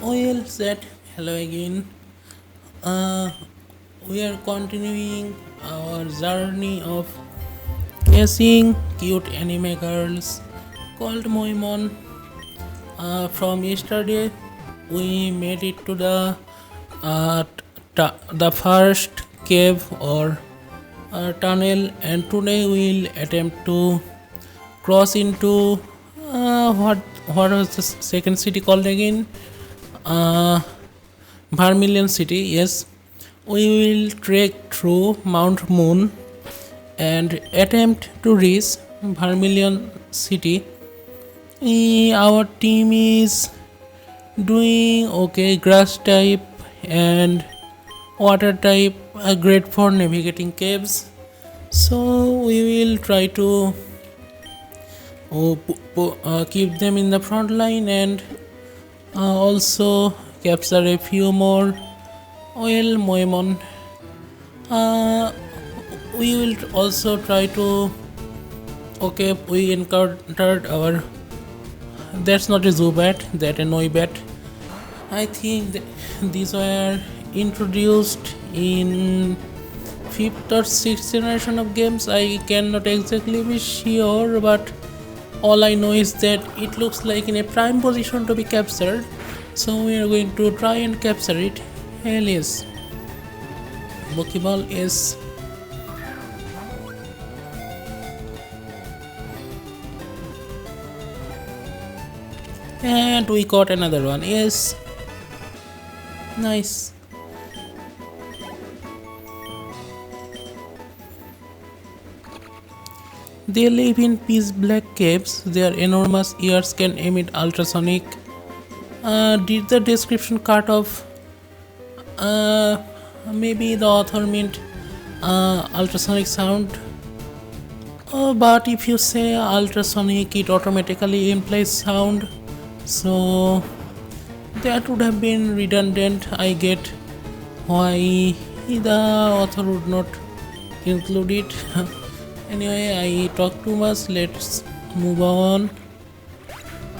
Well said. Hello again. Uh, we are continuing our journey of chasing cute anime girls called MoeMon. From yesterday, we made it to the first cave or tunnel, and today we'll attempt to cross into what was the second city called again? Uh, Vermilion City, yes. We will trek through Mount Moon and attempt to reach Vermilion City. Our team is doing okay, grass type and water type are great for navigating caves. So we will try to keep them in the front line and also capture a few more oil moemon. Uh, we will also try to okay, we encountered our that's not a Zubat, that a Noibat. I think these were introduced in fifth or sixth generation of games. I cannot exactly be sure, but all I know is that it looks like in a prime position to be captured. So we are going to try and capture it. Hell yes. Pokeball is and we got another one. Yes. Nice. They live in pitch black caves. Their enormous ears can emit ultrasonic. Did the description cut off? Maybe the author meant ultrasonic sound. But if you say ultrasonic, it automatically implies sound. So that would have been redundant. I get why the author would not include it. Anyway, I talk too much. Let's move on.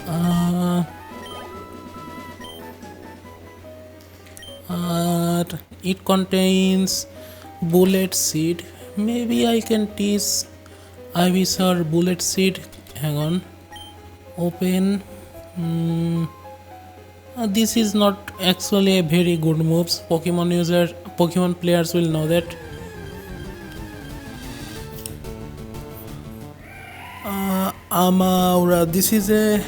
Uh, it contains bullet seed. Maybe I can tease Ivysaur bullet seed. Hang on. Open. This is not actually a very good move. Pokemon players will know that. Amaura. This is a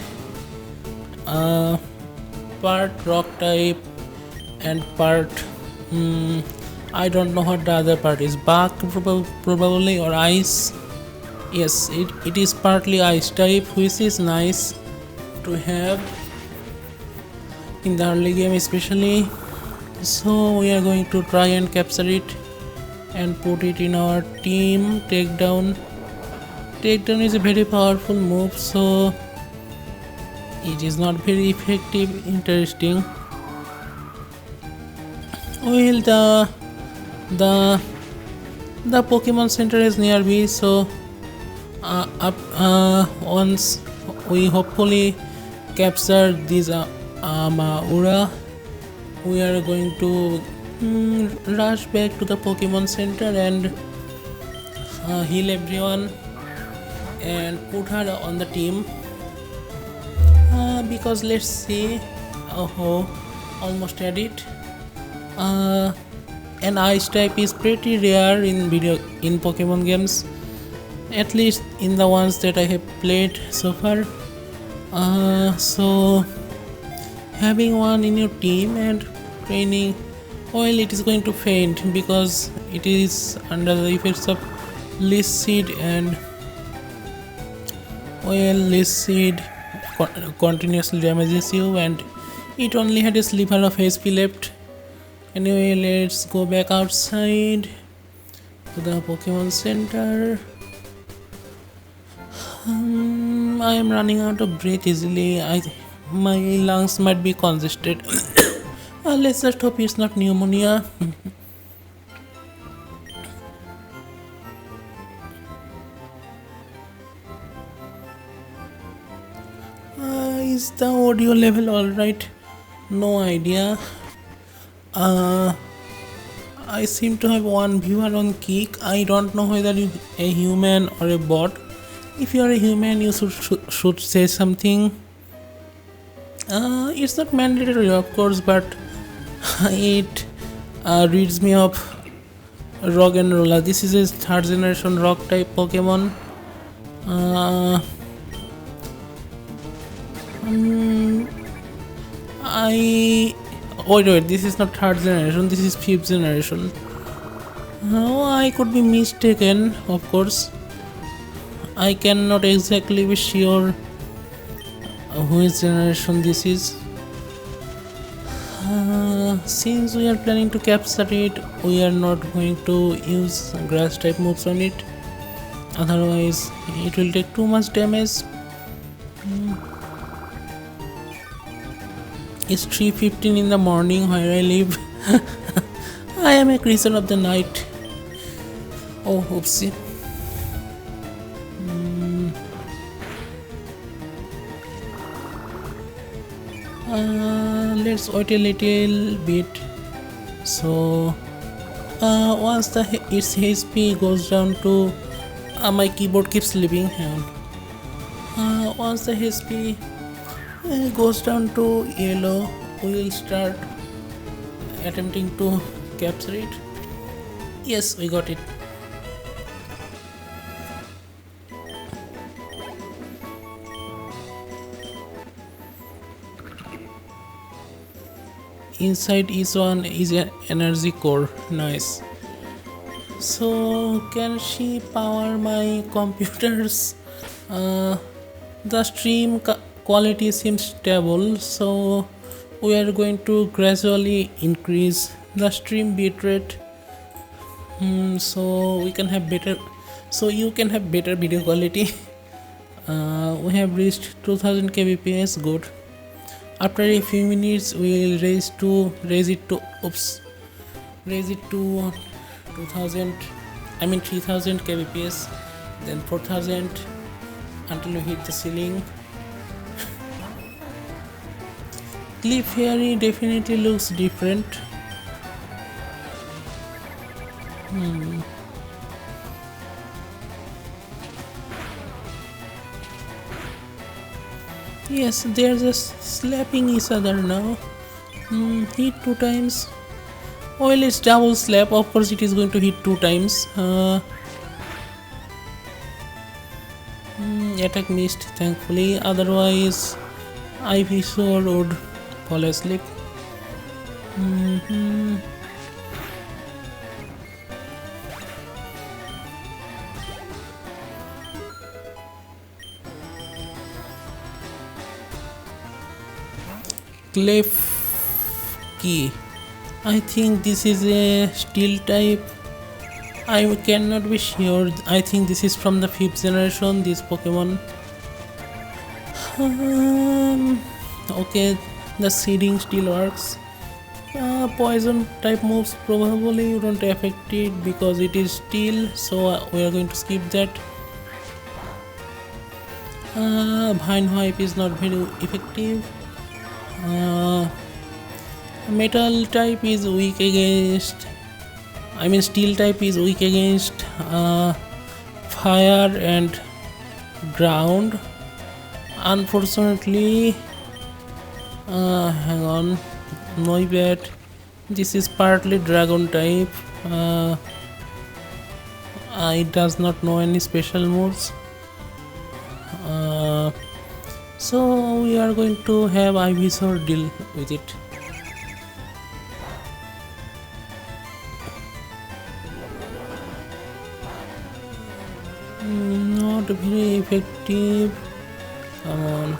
part rock type and part I don't know what the other part is. Bark probably or ice. Yes, it is partly ice type, which is nice to have in the early game especially. So we are going to try and capture it and put it in our team. Takedown is a very powerful move, so it is not very effective. Interesting. Well, the the Pokemon Center is near me, so once we hopefully capture this Amaura, we are going to rush back to the Pokemon Center and heal everyone and put her on the team. Because let's see, oh, almost had it. An ice type is pretty rare in Pokemon games, at least in the ones that I have played so far. So having one in your team and training, well, it is going to faint because it is under the effects of Leech Seed, and well, Leech Seed continuously damages you, and it only had a sliver of HP left. Anyway, let's go back outside to the Pokemon Center. I am running out of breath easily. My lungs might be congested. Let's just hope it's not pneumonia. Is the audio level alright? No idea. Uh, I seem to have one viewer on Kick. I don't know whether you a human or a bot. If you are a human, you should say something. It's not mandatory, of course, but it reads me of Rock and Roller. This is a third generation rock type Pokemon. Uh, I wait. This is not third generation. This is fifth generation. Oh, I could be mistaken. Of course, I cannot exactly be sure which generation this is. Since we are planning to capture it, we are not going to use grass type moves on it. Otherwise, it will take too much damage. It's 3:15 in the morning where I live. I am a creature of the night. Oh, oopsie. Let's wait a little bit. So, once its HP goes down to my keyboard keeps sleeping. Hang on. Once the HP goes down to yellow, we will start attempting to capture it. Yes, we got it. Inside each one is an energy core. Nice. So can she power my computers? The stream quality seems stable, so we are going to gradually increase the stream bitrate. So we can have better. So you can have better video quality. We have reached 2000 kbps. Good. After a few minutes, we will raise it to 2000. I mean 3000 kbps, then 4000 until we hit the ceiling. Cliff Fairy definitely looks different. Yes, they're just slapping each other now. Hit 2 times. Well, it's double slap. Of course, it is going to hit 2 times. Attack missed, thankfully. Otherwise, Ivysaur would fall asleep. Klefki. I think this is a steel type. I cannot be sure. I think this is from the 5th generation, this Pokemon. Okay, the seeding still works. Poison type moves probably wouldn't affect it because it is steel, so we are going to skip that. Vine Wipe is not very effective. Metal type is weak against. I mean, steel type is weak against fire and ground. Unfortunately, hang on, no bad. This is partly dragon type. It does not know any special moves. So we are going to have Ivysaur deal with it. Not very effective. Come on.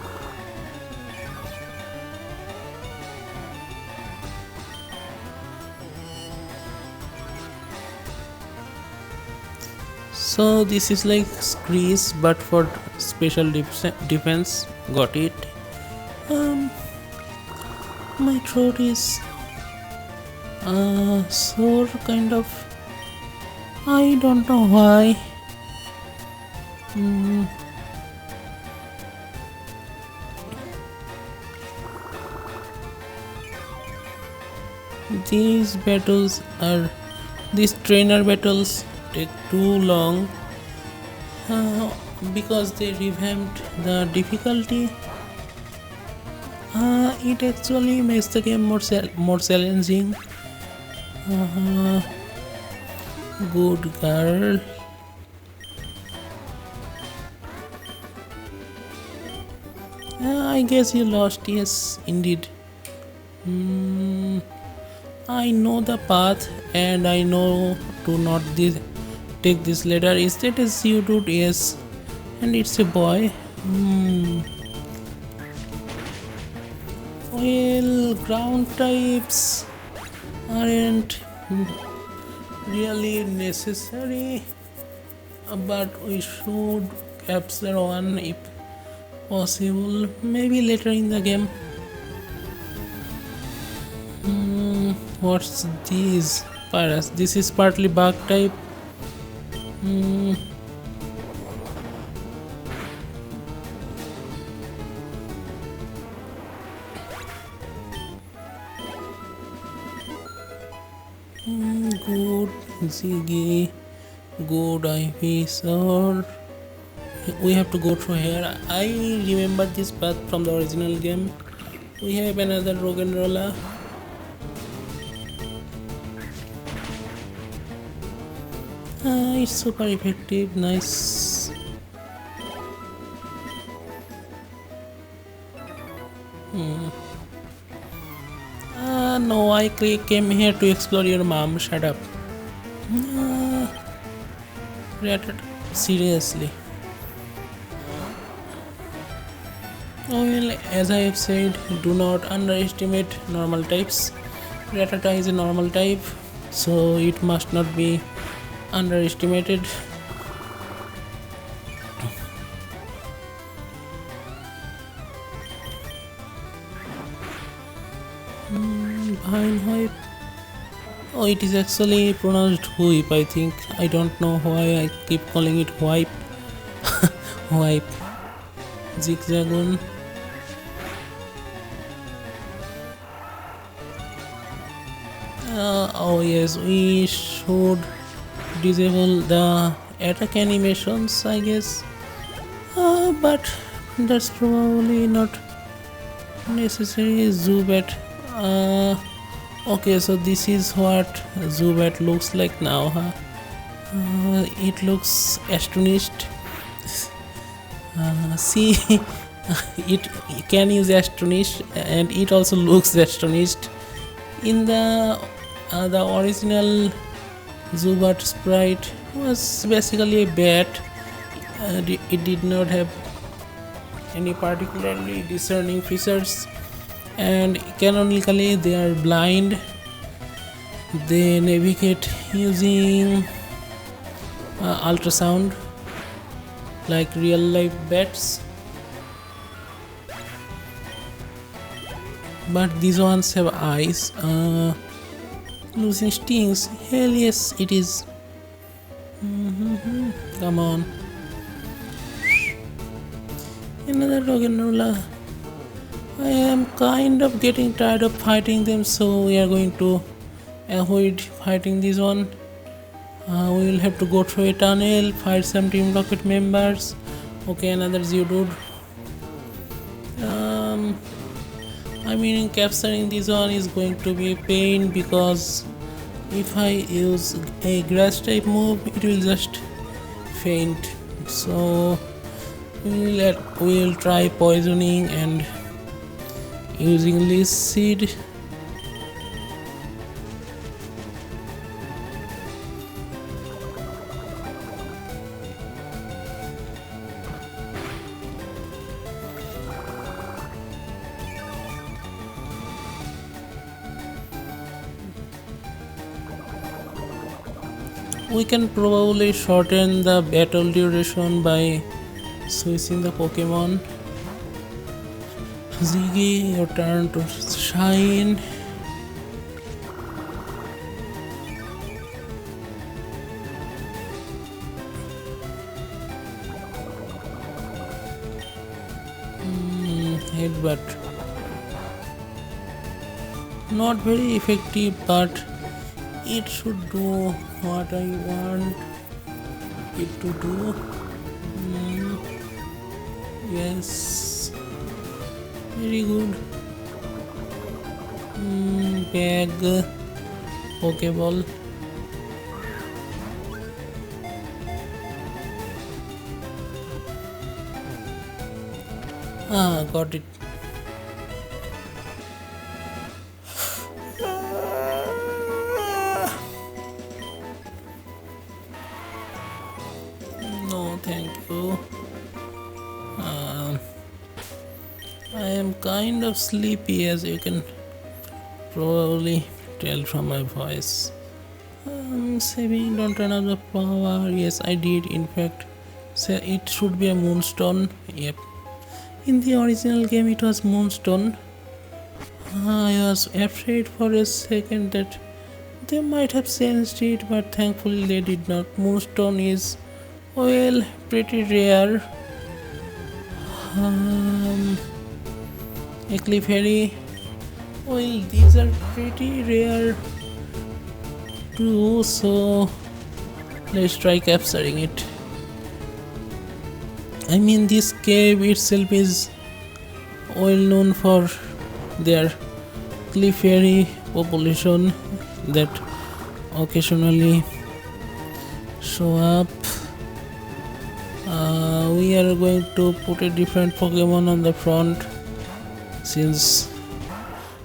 So this is like Screech but for special defense. Got it. My throat is sore kind of. I don't know why. these battles are these trainer battles take too long uh, because they revamped the difficulty. It actually makes the game more challenging. Uh, Good girl. I guess you lost. Yes, indeed. Hmm. I know the path and I know to not take this letter. Is that a you dude? Yes. And it's a boy. Well, ground types aren't really necessary, but we should capture one if possible. Maybe later in the game. What's these? Paras. This is partly bug type. Good Ziggy. Good IV sword. We have to go through here. I remember this path from the original game. We have another rogue and roller. It's super effective. Nice. No, I came here to explore your mom. Shut up. Seriously. Well, as I have said, do not underestimate normal types. Ratata is a normal type, so it must not be underestimated. Behind whip. Oh, it is actually pronounced whip, I think. I don't know why I keep calling it wipe. Wipe. Zigzagoon. Oh yes, we should disable the attack animations, I guess. But that's probably not necessary. Zubat. Okay, so this is what Zubat looks like now, huh? It looks astonished. See, it can use astonished, and it also looks astonished. In the original Zubat sprite was basically a bat. It did not have any particularly discerning features, and canonically they are blind. They navigate using ultrasound like real life bats, but these ones have eyes. Losing stings. Hell yes, it is. Come on. Another roller. I am kind of getting tired of fighting them, so we are going to avoid fighting this one. We will have to go through a tunnel, fight some Team Rocket members. Okay, another Geodude. I mean, capturing this one is going to be a pain because if I use a grass type move, it will just faint. So we will try poisoning and using Leech Seed. We can probably shorten the battle duration by switching the Pokemon. Ziggy, your turn to shine. Headbutt. Not very effective, but it should do what I want it to do. Mm, yes, very good. Bag, Pokeball. Got it. No, thank you. I am kind of sleepy, as you can probably tell from my voice. Saving, don't run out of power. Yes, I did. In fact, say it should be a moonstone. Yep. In the original game, it was moonstone. I was afraid for a second that they might have changed it, but thankfully they did not. Moonstone is, well, pretty rare. A Clefairy, well, these are pretty rare too, so let's try capturing it. I mean, this cave itself is well known for their Clefairy population that occasionally show up. We are going to put a different Pokemon on the front since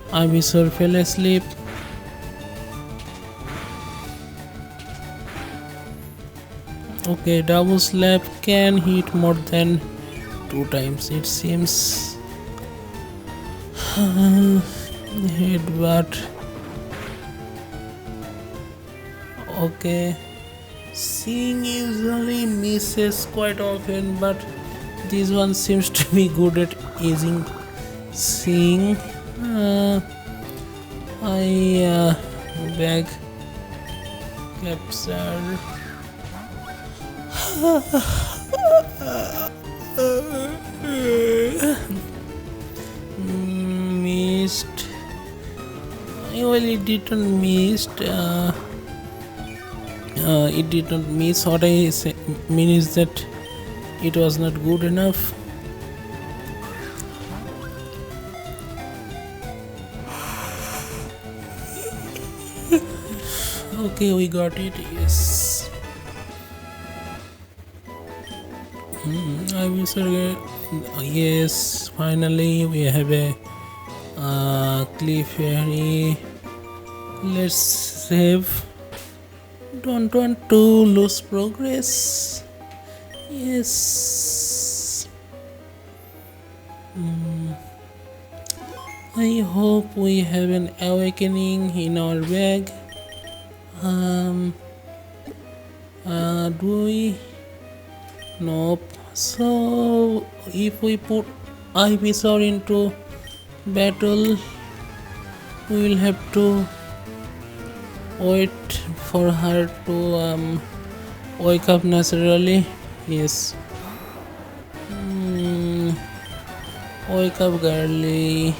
Ivysaur fell asleep. Okay, double slap can hit more than 2 times, it seems. Headbutt. Okay. Seeing usually misses quite often, but this one seems to be good at using seeing. Bag capture. Missed. Well, it didn't missed. It did not miss. What I mean is that it was not good enough. Okay, we got it. Yes. I will say yes. Finally, we have a Clefairy. Let's save. Don't want to lose progress. Yes. I hope we have an awakening in our bag. Do we? Nope. So if we put Ivysaur into battle, we will have to wait for her to wake up naturally. Yes. Wake up, girly.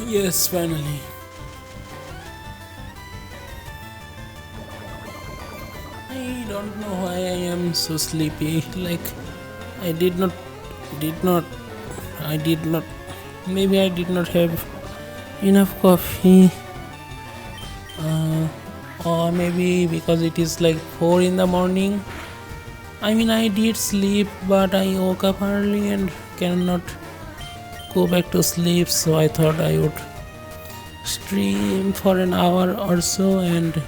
Yes, finally. I don't know why I am so sleepy. Like, I did not, maybe I did not have enough coffee. Or maybe because it is like 4 in the morning. I mean, I did sleep, but I woke up early and cannot go back to sleep, so I thought I would stream for an hour or so, and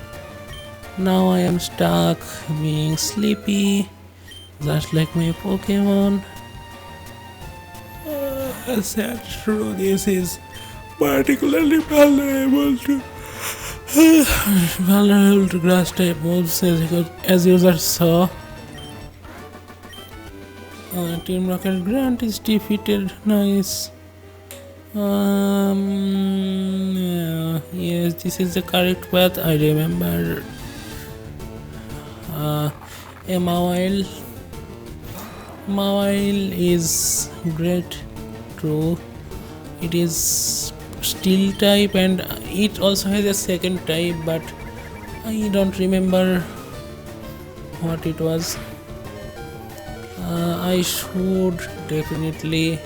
now I am stuck being sleepy just like my Pokemon. That's true, this is particularly vulnerable to grass type moves, as you just saw. Team Rocket Grant is defeated. Nice. Yes, this is the correct path. I remember. Emma Oil. Mawile is great. True. It is steel type and it also has a second type, but I don't remember what it was. I should definitely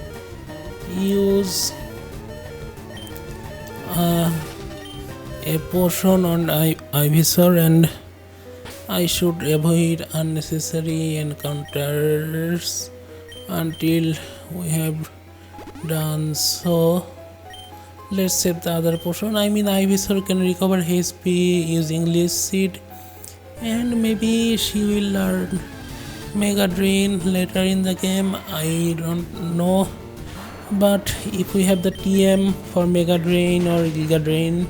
use a potion on Ivysaur, and I should avoid unnecessary encounters until we have done so. Let's save the other potion. I mean, Ivysaur can recover HP using Leech Seed, and maybe she will learn Mega Drain later in the game. I don't know, but if we have the TM for Mega Drain or Giga Drain,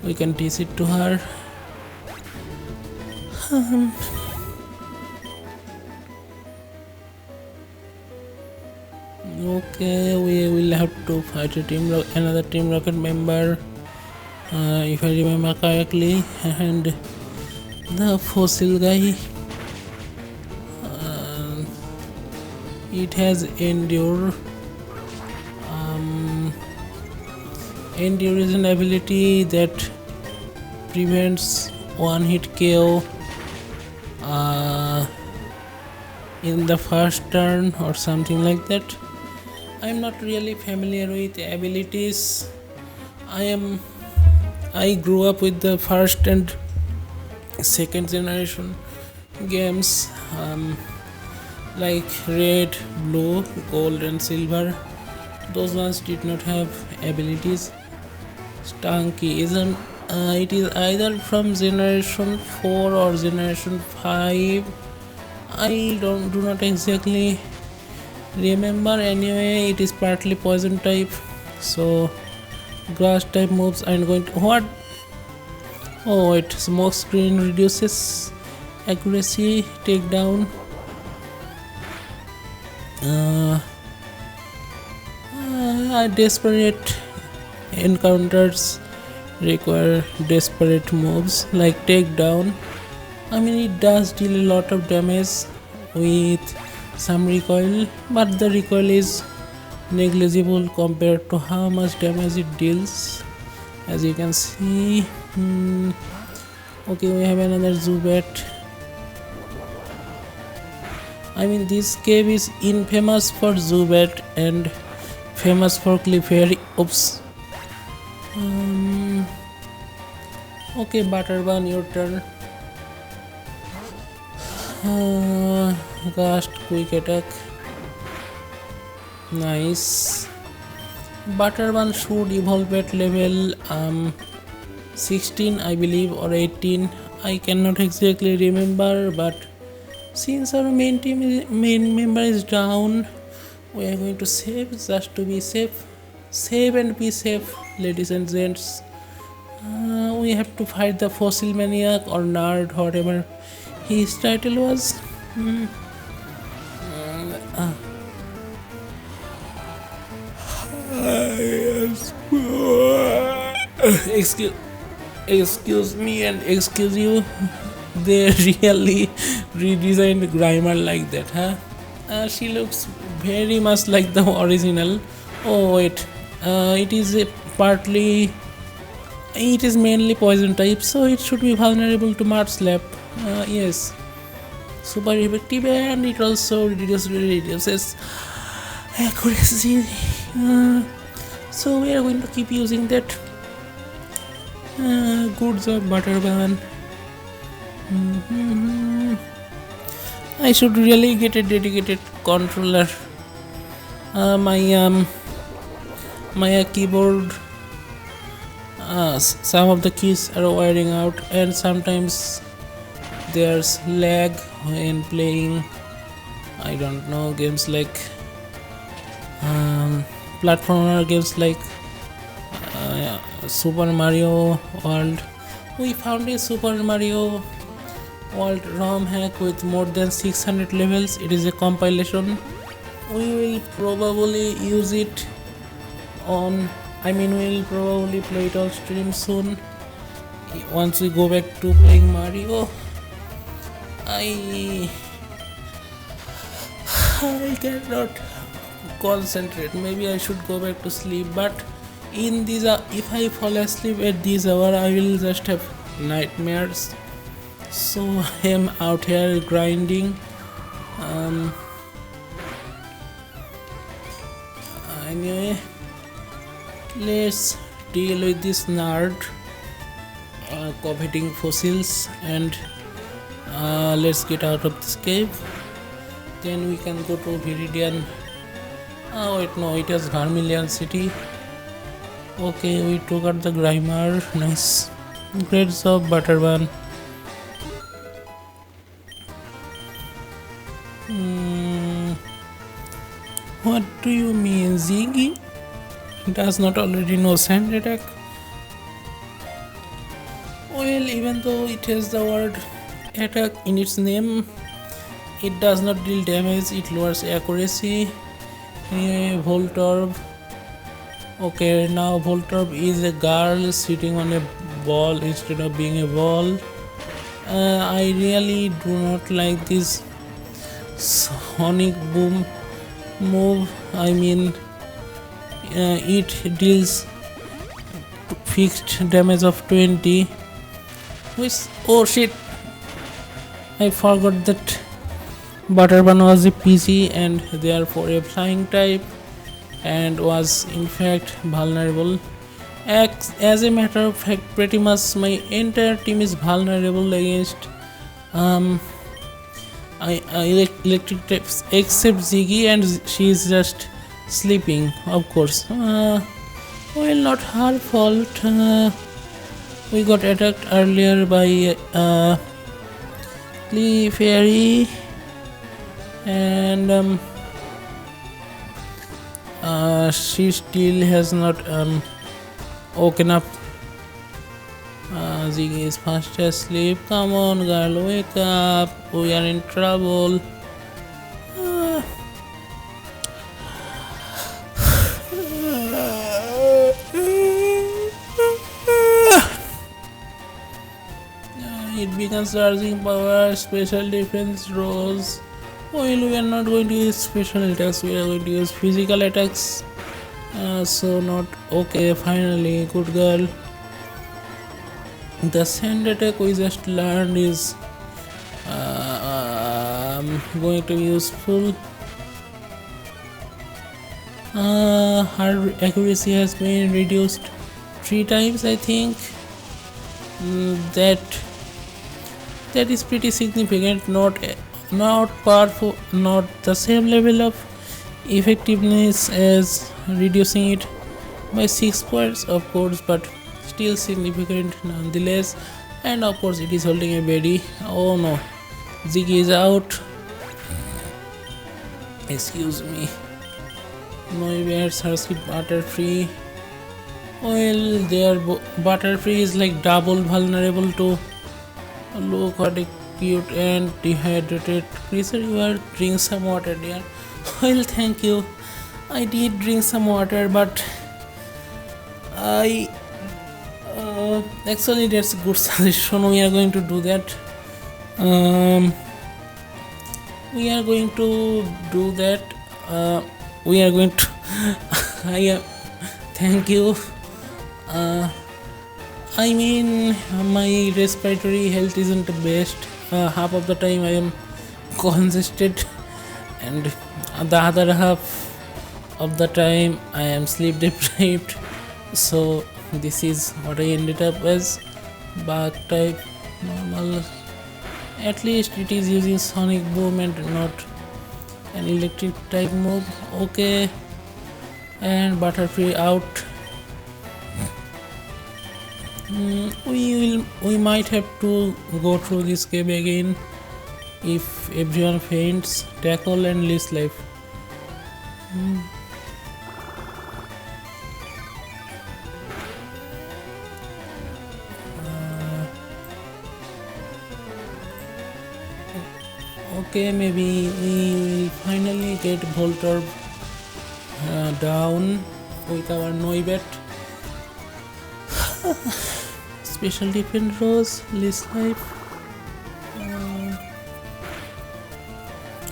we can teach it to her. Okay, we will have to fight another Team Rocket member, if I remember correctly, and the fossil guy. It has Endure. Endure is an ability that prevents one-hit KO in the first turn or something like that. I'm not really familiar with abilities. I grew up with the first and second generation games, like red, blue, gold and silver. Those ones did not have abilities. Stanky isn't. It is either from generation 4 or generation 5. I do not exactly remember. Anyway, it is partly poison type, so grass type moves I'm going to. What? Oh wait, smoke screen reduces accuracy, takedown. Desperate encounters require desperate moves like takedown. I mean, it does deal a lot of damage with some recoil, but the recoil is negligible compared to how much damage it deals, as you can see. Okay, we have another Zubat. I mean, this cave is infamous for Zubat and famous for Clefairy. Oops. Okay, Butterbun, your turn. Cast quick attack. Nice. Butterbun should evolve at level 16, I believe, or 18. I cannot exactly remember, but since our main member is down, we are going to save just to be safe. Save and be safe, ladies and gents. We have to fight the Fossil Maniac or Nerd, whatever his title was. Excuse me and excuse you. They really redesigned Grimer like that, huh? She looks very much like the original. Oh wait, it is mainly poison type, so it should be vulnerable to Mud Slap. Yes, super effective, and it also reduces accuracy. So we are going to keep using that. Good job, Butterbun. I should really get a dedicated controller. My keyboard, some of the keys are wearing out, and sometimes there's lag when playing, I don't know, games like platformer games like Super Mario World. We found a Super Mario World ROM hack with more than 600 levels. It is a compilation. We will probably use it on. I mean, we'll probably play it on stream soon. Once we go back to playing Mario, I I cannot concentrate. Maybe I should go back to sleep. But in this, if I fall asleep at this hour, I will just have nightmares. So I am out here grinding. Anyway, let's deal with this nerd coveting fossils, and let's get out of this cave. Then we can go to Viridian. Oh wait, no, it is Vermilion City. Okay, we took out the Grimer. Nice, great job, Butterbun. What do you mean, Ziggy? Does not already know sand attack? Well, even though it has the word attack in its name, it does not deal damage, it lowers accuracy. Anyway, Voltorb. Okay, now Voltorb is a girl sitting on a ball instead of being a ball. I really do not like this Sonic Boom move. I mean, it deals fixed damage of 20, which, oh shit, I forgot that Butterbun was a PG and therefore a flying type, and was in fact vulnerable. As a matter of fact, pretty much my entire team is vulnerable against electric types except Ziggy, and she is just sleeping, of course. Well, not her fault. We got attacked earlier by Clefairy, and she still has not woken up. Ziggy is fast asleep. Come on, girl, wake up. We are in trouble. It becomes charging power, special defense rolls. Well, we are not going to use special attacks, we are going to use physical attacks. So not okay, finally, good girl. The sand attack we just learned is going to be useful. Her accuracy has been reduced 3 times, I think. That is pretty significant. Not powerful, not the same level of effectiveness as reducing it by 6 points, of course, but still significant nonetheless. And of course it is holding a berry. Oh no, Ziggy is out. Excuse me. No bears are Butterfree. Well, their Butterfree is like double vulnerable to low cardiac cute and dehydrated creature. You are drink some water, dear. Well, thank you. I did drink some water, but I actually that's a good suggestion. We are going to do that. We are going to do that. We are going to. Thank you. I mean, my respiratory health isn't the best. Half of the time I am congested, and the other half of the time I am sleep deprived. So this is what I ended up as. Bug type, normal. At least it is using Sonic Boom and not an electric type move. Okay, and Butterfree out. We might have to go through this cave again if everyone faints. Tackle and lose life. Okay, maybe we will finally get Voltorb down. with our Noibet. Special defense rose, list life.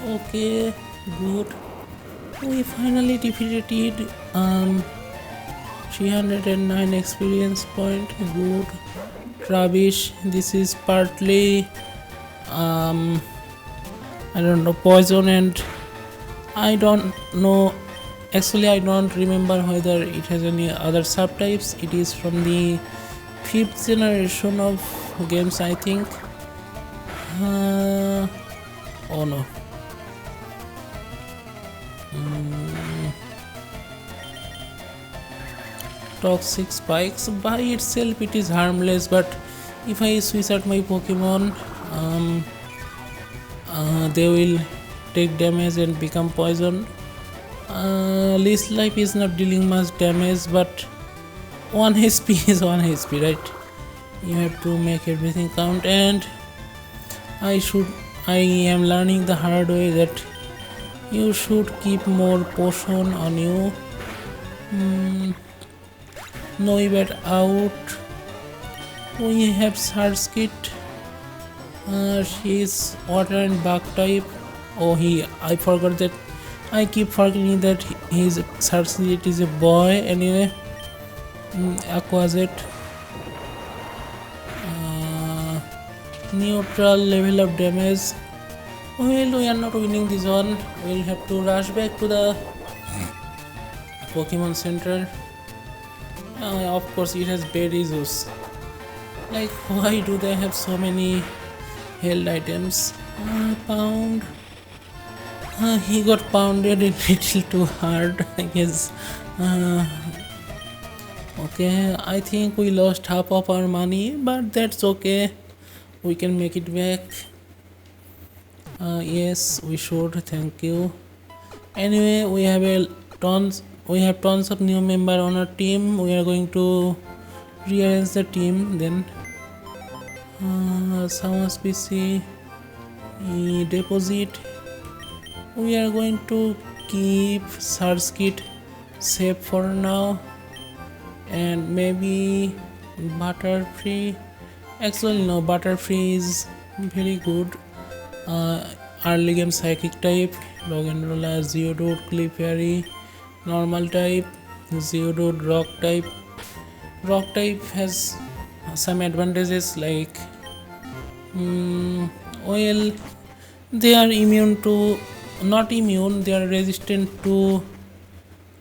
Okay, good. We finally defeated 309 experience point. Good. Rubbish. This is partly I don't know, poison, and I don't know, actually I don't remember whether it has any other subtypes. It is from the 5th generation of games, I think. Oh no. Toxic spikes by itself it is harmless, but if I switch out my Pokemon, they will take damage and become poisoned. Least life is not dealing much damage, but 1 HP is 1 HP, right? You have to make everything count, and I am learning the hard way that you should keep more potion on you. Noibet out. We have Surge Kit. She is water and bug type. Oh, I forgot that. I keep forgetting that his Surge Kit is a boy. Anyway, Aquazet. Neutral level of damage. Well, we are not winning this one. We'll have to rush back to the Pokemon Center. Of course, it has Berryzus. Like, why do they have so many held items? Pound. He got pounded a little too hard, I guess. Okay, I think we lost half of our money, but that's okay. We can make it back. Yes, we should. Thank you. Anyway, we have tons of new members on our team. We are going to rearrange the team then. Someone's PC deposit. We are going to keep Surge Kit safe for now, and maybe Butterfree. Actually no, Butterfree is very good. Early game psychic type, Roggenrola, Geodude, Clefairy, normal type, Geodude, rock type. Rock type has some advantages, like well, they are immune to, not immune, they are resistant to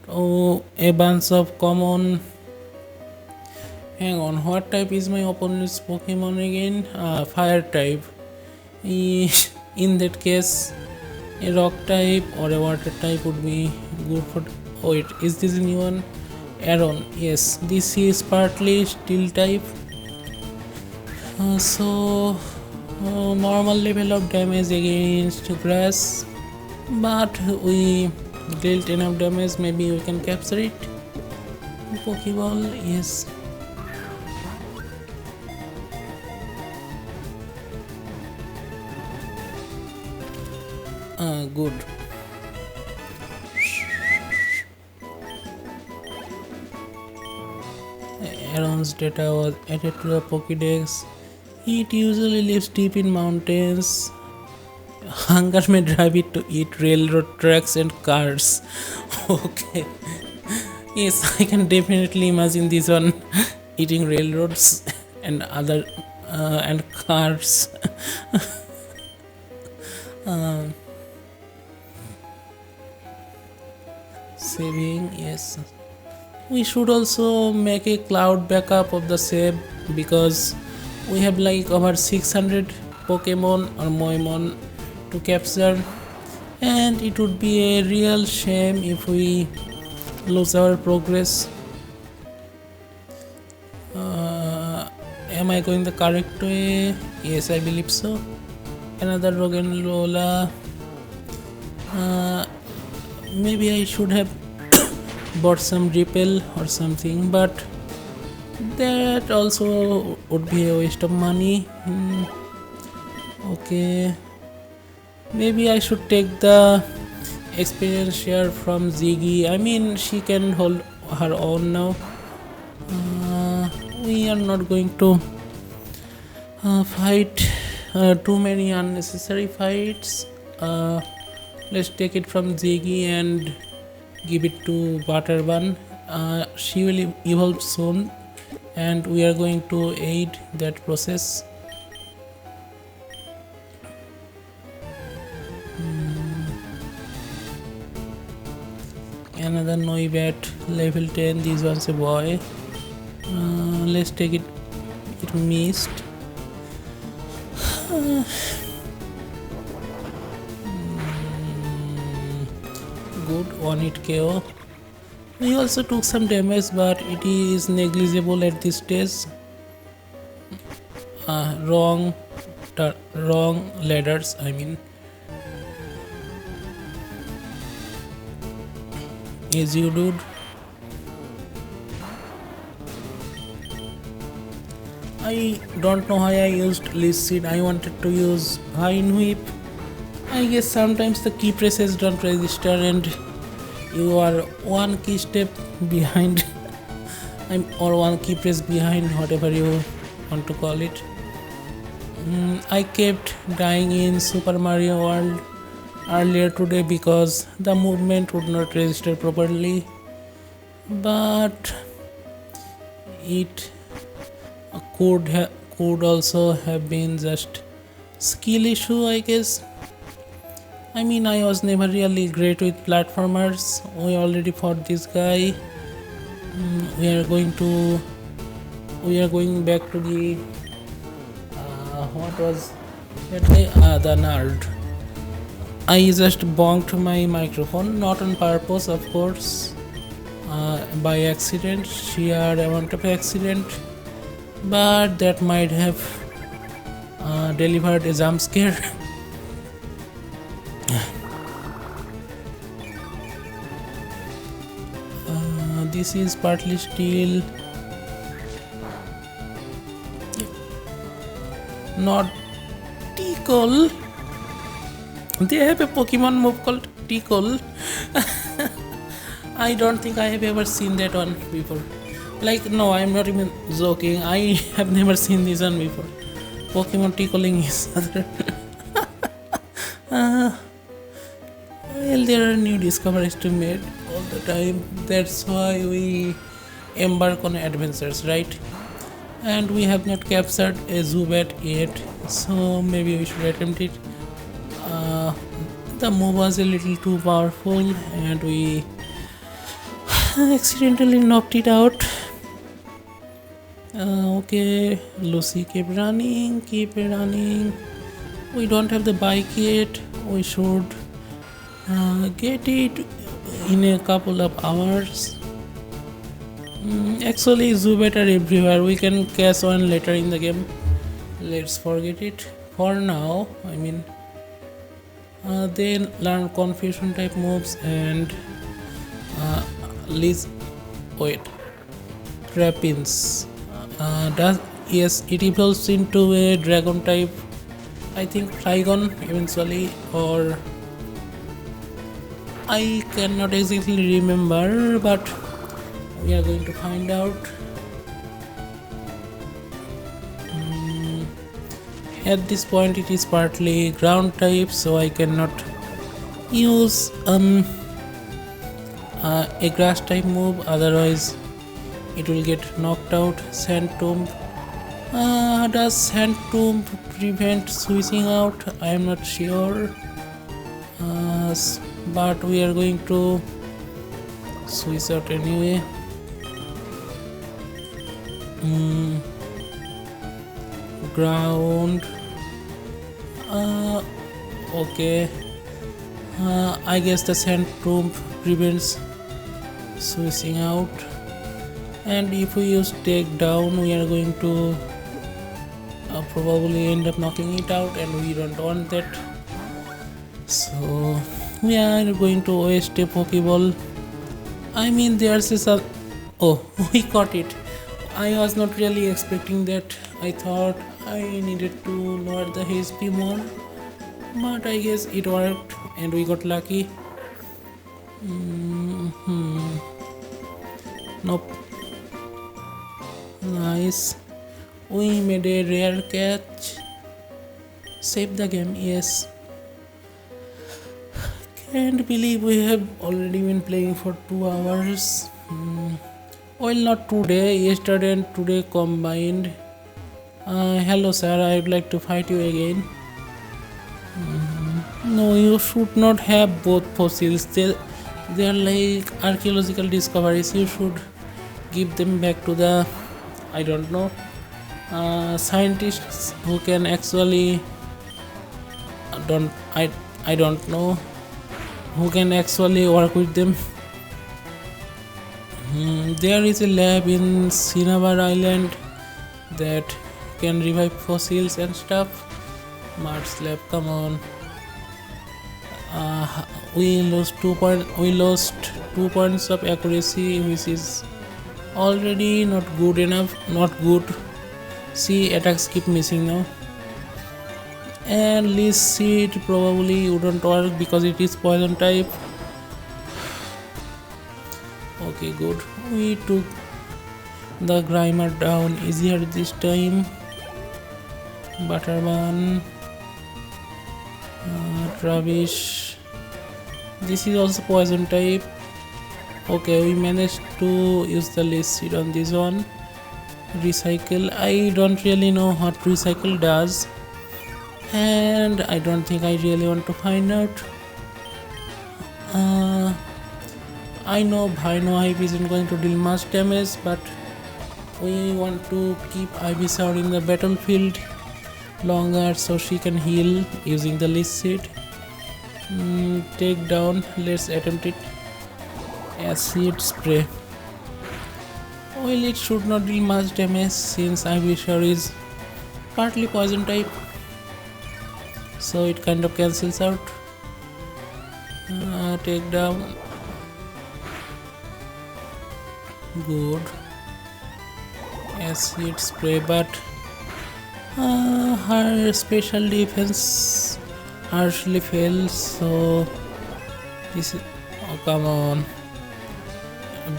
a bunch of common. Hang on, what type is my opponent's Pokemon again? Fire type. In that case, a rock type or a water type would be good for. Oh wait, is this a new one? Aaron. Yes, this is partly steel type. So normal level of damage against grass, but we dealt enough damage. Maybe we can capture it. Pokeball. Yes. Good. Aaron's data was added to the Pokédex. It usually lives deep in mountains. Hunger may drive it to eat railroad tracks and cars. Okay. Yes, I can definitely imagine this one eating railroads and other and cars. Saving, yes. We should also make a cloud backup of the save, because we have like over 600 Pokemon or MoeMon to capture, and it would be a real shame if we lose our progress. Am I going the correct way? Yes, I believe so. Another Roggenrola. Maybe I should have bought some repel or something, but that also would be a waste of money. Okay, maybe I should take the experience share from Ziggy. I mean, she can hold her own now. We are not going to fight too many unnecessary fights. Let's take it from Ziggy and give it to Butterbun. She will evolve soon, and we are going to aid that process. Another Noibat level 10. This one's a boy. Let's take it Mist. Good, 1 hit KO. We also took some damage, but it is negligible at this stage. Wrong ladders, I mean. Is you dude. I don't know why I used List Seed. I wanted to use Vine Whip. I guess sometimes the key presses don't register and you are one key step behind or one key press behind, whatever you want to call it. I kept dying in Super Mario World earlier today because the movement would not register properly, but it could also have been just skill issue, I guess. I mean, I was never really great with platformers. We already fought this guy. We are going back to the what was that guy? The nerd. I just bonked my microphone, not on purpose, of course, by accident, sheer amount of accident, but that might have delivered a jump scare. This is partly steel, not Tickle. They have a Pokemon move called Tickle. I don't think I have ever seen that one before. Like, no, I'm not even joking. I have never seen this one before. Pokemon tickling each other. Well, there are new discoveries to be made all the time. That's why we embark on adventures, right? And we have not captured a Zubat yet, so maybe we should attempt it. The move was a little too powerful and we accidentally knocked it out. Okay, Lucy, keep running. We don't have the bike yet. We should get it in a couple of hours. Actually, Zubat are everywhere. We can catch one later in the game. Let's forget it for now. I mean, they learn confusion type moves and Trapinch. Yes, it evolves into a dragon type. I think Trigon eventually, or I cannot exactly remember, but we are going to find out. At this point it is partly ground type, so I cannot use a grass type move, otherwise it will get knocked out. Sand Tomb. Does Sand Tomb prevent switching out? I am not sure, but we are going to switch out anyway. Ground. Okay. I guess the Sand Tomb prevents switching out, and if we use take down, we are going to probably end up knocking it out, and we don't want that. So we are going to waste a Pokeball. I mean, there's a oh, we caught it. I was not really expecting that. I thought I needed to lower the HP more, but I guess it worked and we got lucky. Nope. Nice. We made a rare catch. Save the game, yes. Can't believe we have already been playing for 2 hours. Well, not today, yesterday and today combined. Hello, sir, I would like to fight you again. No, you should not have both fossils. They are like archaeological discoveries. You should give them back to the, I don't know, scientists who can actually don't I don't know who can actually work with them. There is a lab in Cinnabar Island that can revive fossils and stuff. Mars lab, come on. We lost 2 points of accuracy, which is already not good enough. Not good. See, attacks keep missing now. And this seed probably wouldn't work because it is poison type. Okay, good. We took the Grimer down easier this time. Butterbun, Travish. This is also poison type. Okay, we managed to use the list seed on this one. Recycle. I don't really know what recycle does, and I don't think I really want to find out. I know Bino Hive isn't going to deal much damage, but we want to keep Ivysaur in the battlefield longer so she can heal using the list seed. Take down, let's attempt it. Acid spray. Well, it should not deal much damage since Ivysaur is partly poison type, so it kind of cancels out. Take down. Good. Acid spray, but her special defense harshly fails, so this is, oh come on.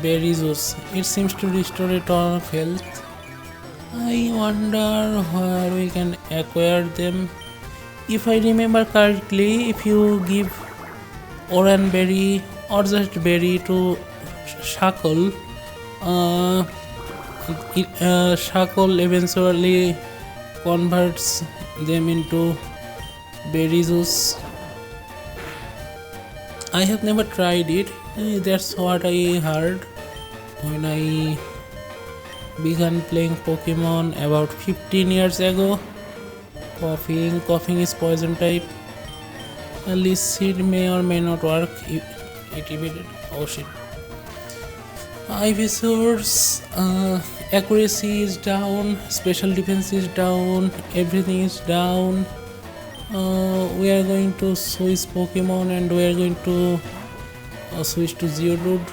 Berry juice, it seems to restore a ton of health. I wonder where we can acquire them. If I remember correctly, if you give Oran berry or just berry to Shackle, Shackle eventually converts them into berry juice. I have never tried it. That's what I heard when I began playing Pokemon about 15 years ago. Coughing is poison type. List seed may or may not work. It evaded. Oh shit. Ivysaur's accuracy is down, special defense is down, everything is down. We are going to switch Pokemon and we are going to switch to Geodude.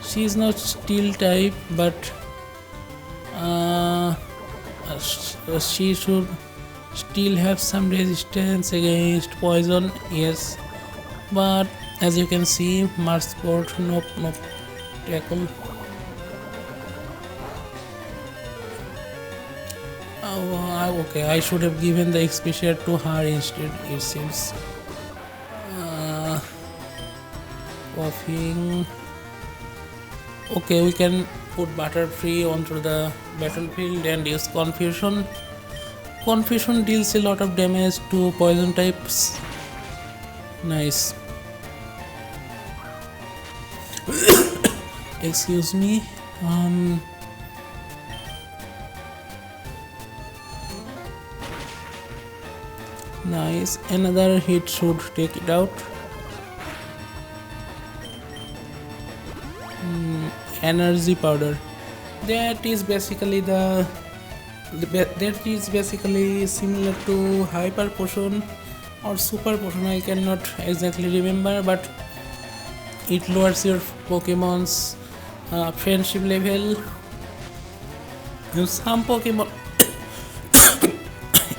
She is not steel type, but she should still have some resistance against poison, yes. But as you can see, Marsport, nope, tackle. Okay, I should have given the XP share to her instead, it seems. Coughing. Okay, we can put Butterfree onto the battlefield and use Confusion. Confusion deals a lot of damage to poison types. Nice. Excuse me. Nice. Another hit should take it out. Energy powder. That is basically similar to hyper potion or super potion. I cannot exactly remember, but it lowers your Pokemon's friendship level. Some Pokemon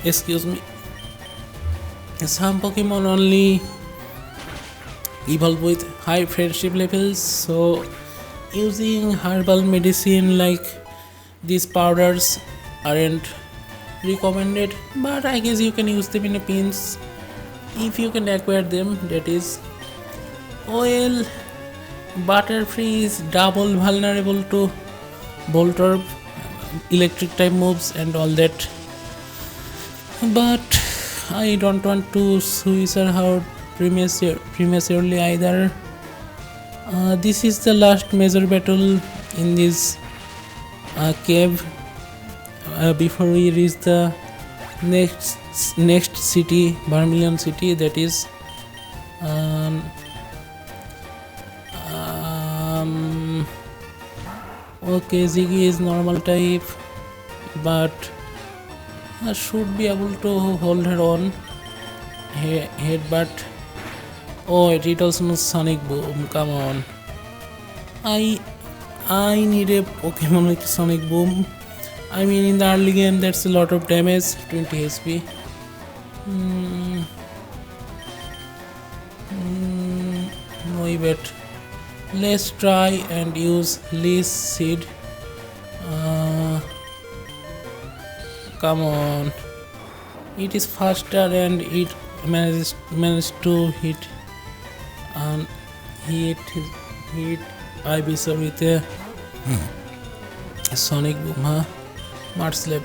excuse me, some Pokemon only evolve with high friendship levels, so using herbal medicine like these powders aren't recommended, but I guess you can use them in a pinch if you can acquire them, that is. Oil Butterfree is double vulnerable to Voltorb, electric type moves and all that, but I don't want to switch her out prematurely either. This is the last major battle in this cave before we reach the next city, Vermilion City, that is. Okay, Ziggy is normal type, but I should be able to hold her on headbutt. Oh, it also knows Sonic Boom. Come on, I need a Pokemon with Sonic Boom. I mean, in the early game, that's a lot of damage. 20 HP. No bet. Let's try and use Lee's Seed. Come on. It is faster and it managed to hit Ivysaur with a Sonic Boom, huh? Mud Slap.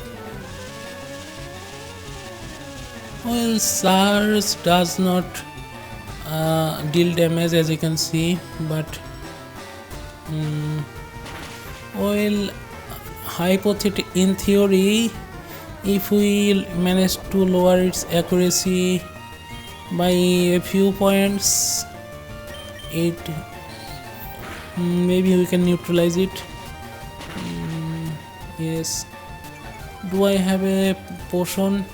Well, SARS does not deal damage, as you can see, but well, in theory, if we manage to lower its accuracy by a few points, maybe we can neutralize it. Yes. Do I have a potion?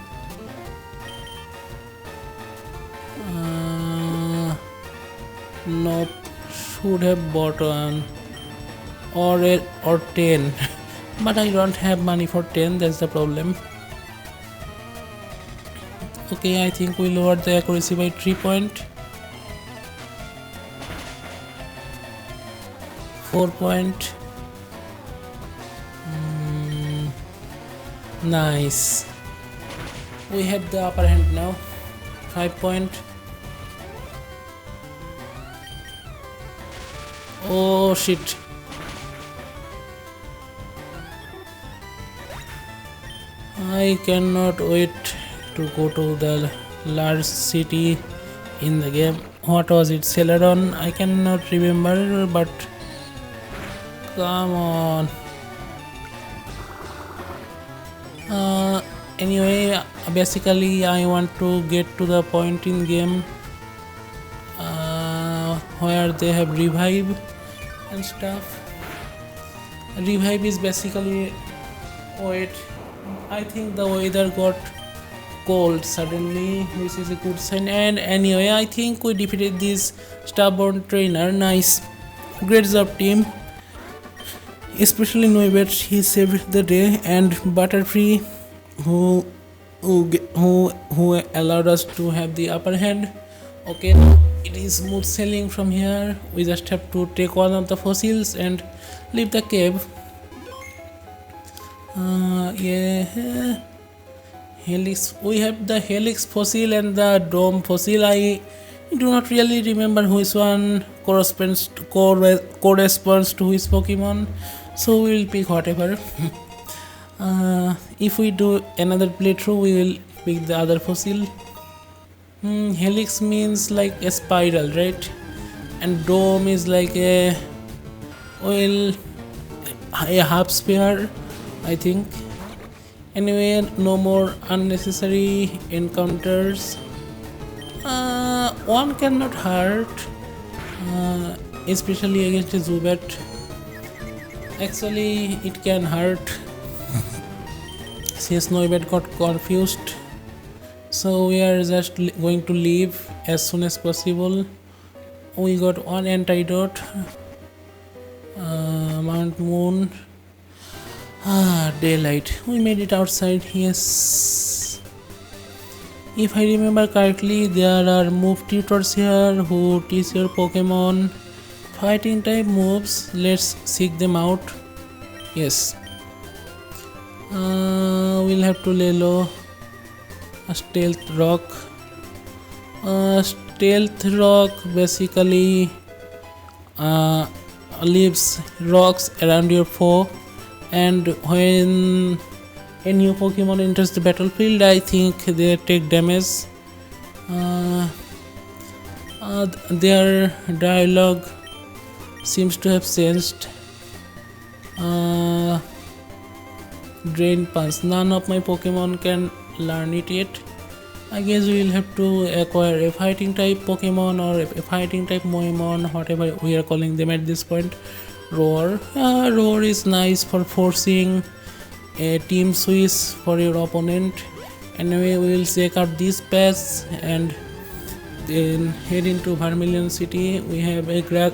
Nope. Should have bought one or 10, but I don't have money for 10. That's the problem. Okay, I think we lowered the accuracy by 3 point. 4 point. Nice. We have the upper hand now. 5 point. Oh shit. I cannot wait to go to the large city in the game. What was it? Celadon? I cannot remember, but come on. Anyway, basically I want to get to the point in game where they have revive and stuff. Revive is basically, wait, I think the weather got cold suddenly, which is a good sign. And anyway, I think we defeated this stubborn trainer. Nice, great job team, especially Noibet. He saved the day, and Butterfree who allowed us to have the upper hand. Okay, now it is smooth sailing from here. We just have to take one of the fossils and leave the cave. Yeah, Helix. We have the Helix fossil and the Dome fossil. I do not really remember which one corresponds to which Pokemon, so we will pick whatever. If we do another playthrough, we will pick the other fossil. Helix means like a spiral, right? And Dome is like a half sphere, I think. Anyway, no more unnecessary encounters. One cannot hurt, especially against a Zubat. Actually, it can hurt. Since Noibet got confused, so we are just going to leave as soon as possible. We got one antidote. Mount Moon. Daylight. We made it outside. Yes. If I remember correctly, there are move tutors here who teach your Pokemon fighting type moves, let's seek them out. Yes, we'll have to lay low. A stealth rock. Stealth rock basically leaves rocks around your foe, and when a new Pokemon enters the battlefield, I think they take damage. Their dialogue seems to have changed. Drain Punch. None of my Pokemon can learn it yet. I guess we will have to acquire a fighting type Pokemon or a fighting type MoeMon, whatever we are calling them at this point. Roar. Roar is nice for forcing a team switch for your opponent. Anyway, we will check out this patch and then head into Vermilion City. We have a grass.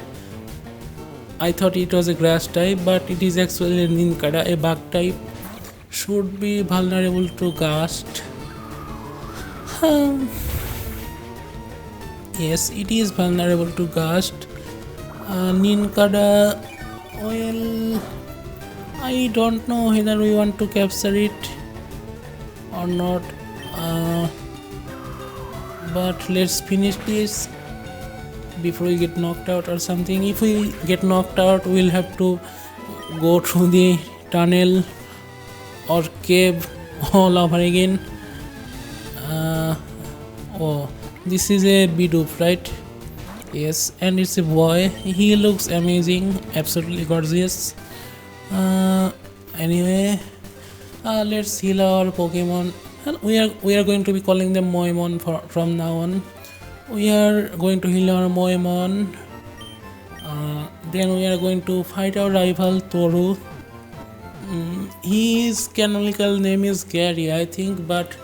I thought it was a grass type, but it is actually a Nincada, a bug type. Should be vulnerable to Gust. Yes, it is vulnerable to Gust. Nincada, well, I don't know whether we want to capture it or not, but let's finish this before we get knocked out or something. If we get knocked out, we'll have to go through the tunnel or cave all over again. Oh, this is a Bidoof, right? Yes, and it's a boy. He looks amazing, absolutely gorgeous. Anyway, let's heal our Pokemon. We are going to be calling them MoeMon from now on. We are going to heal our MoeMon. Then we are going to fight our rival Toru. His canonical name is Gary, I think, but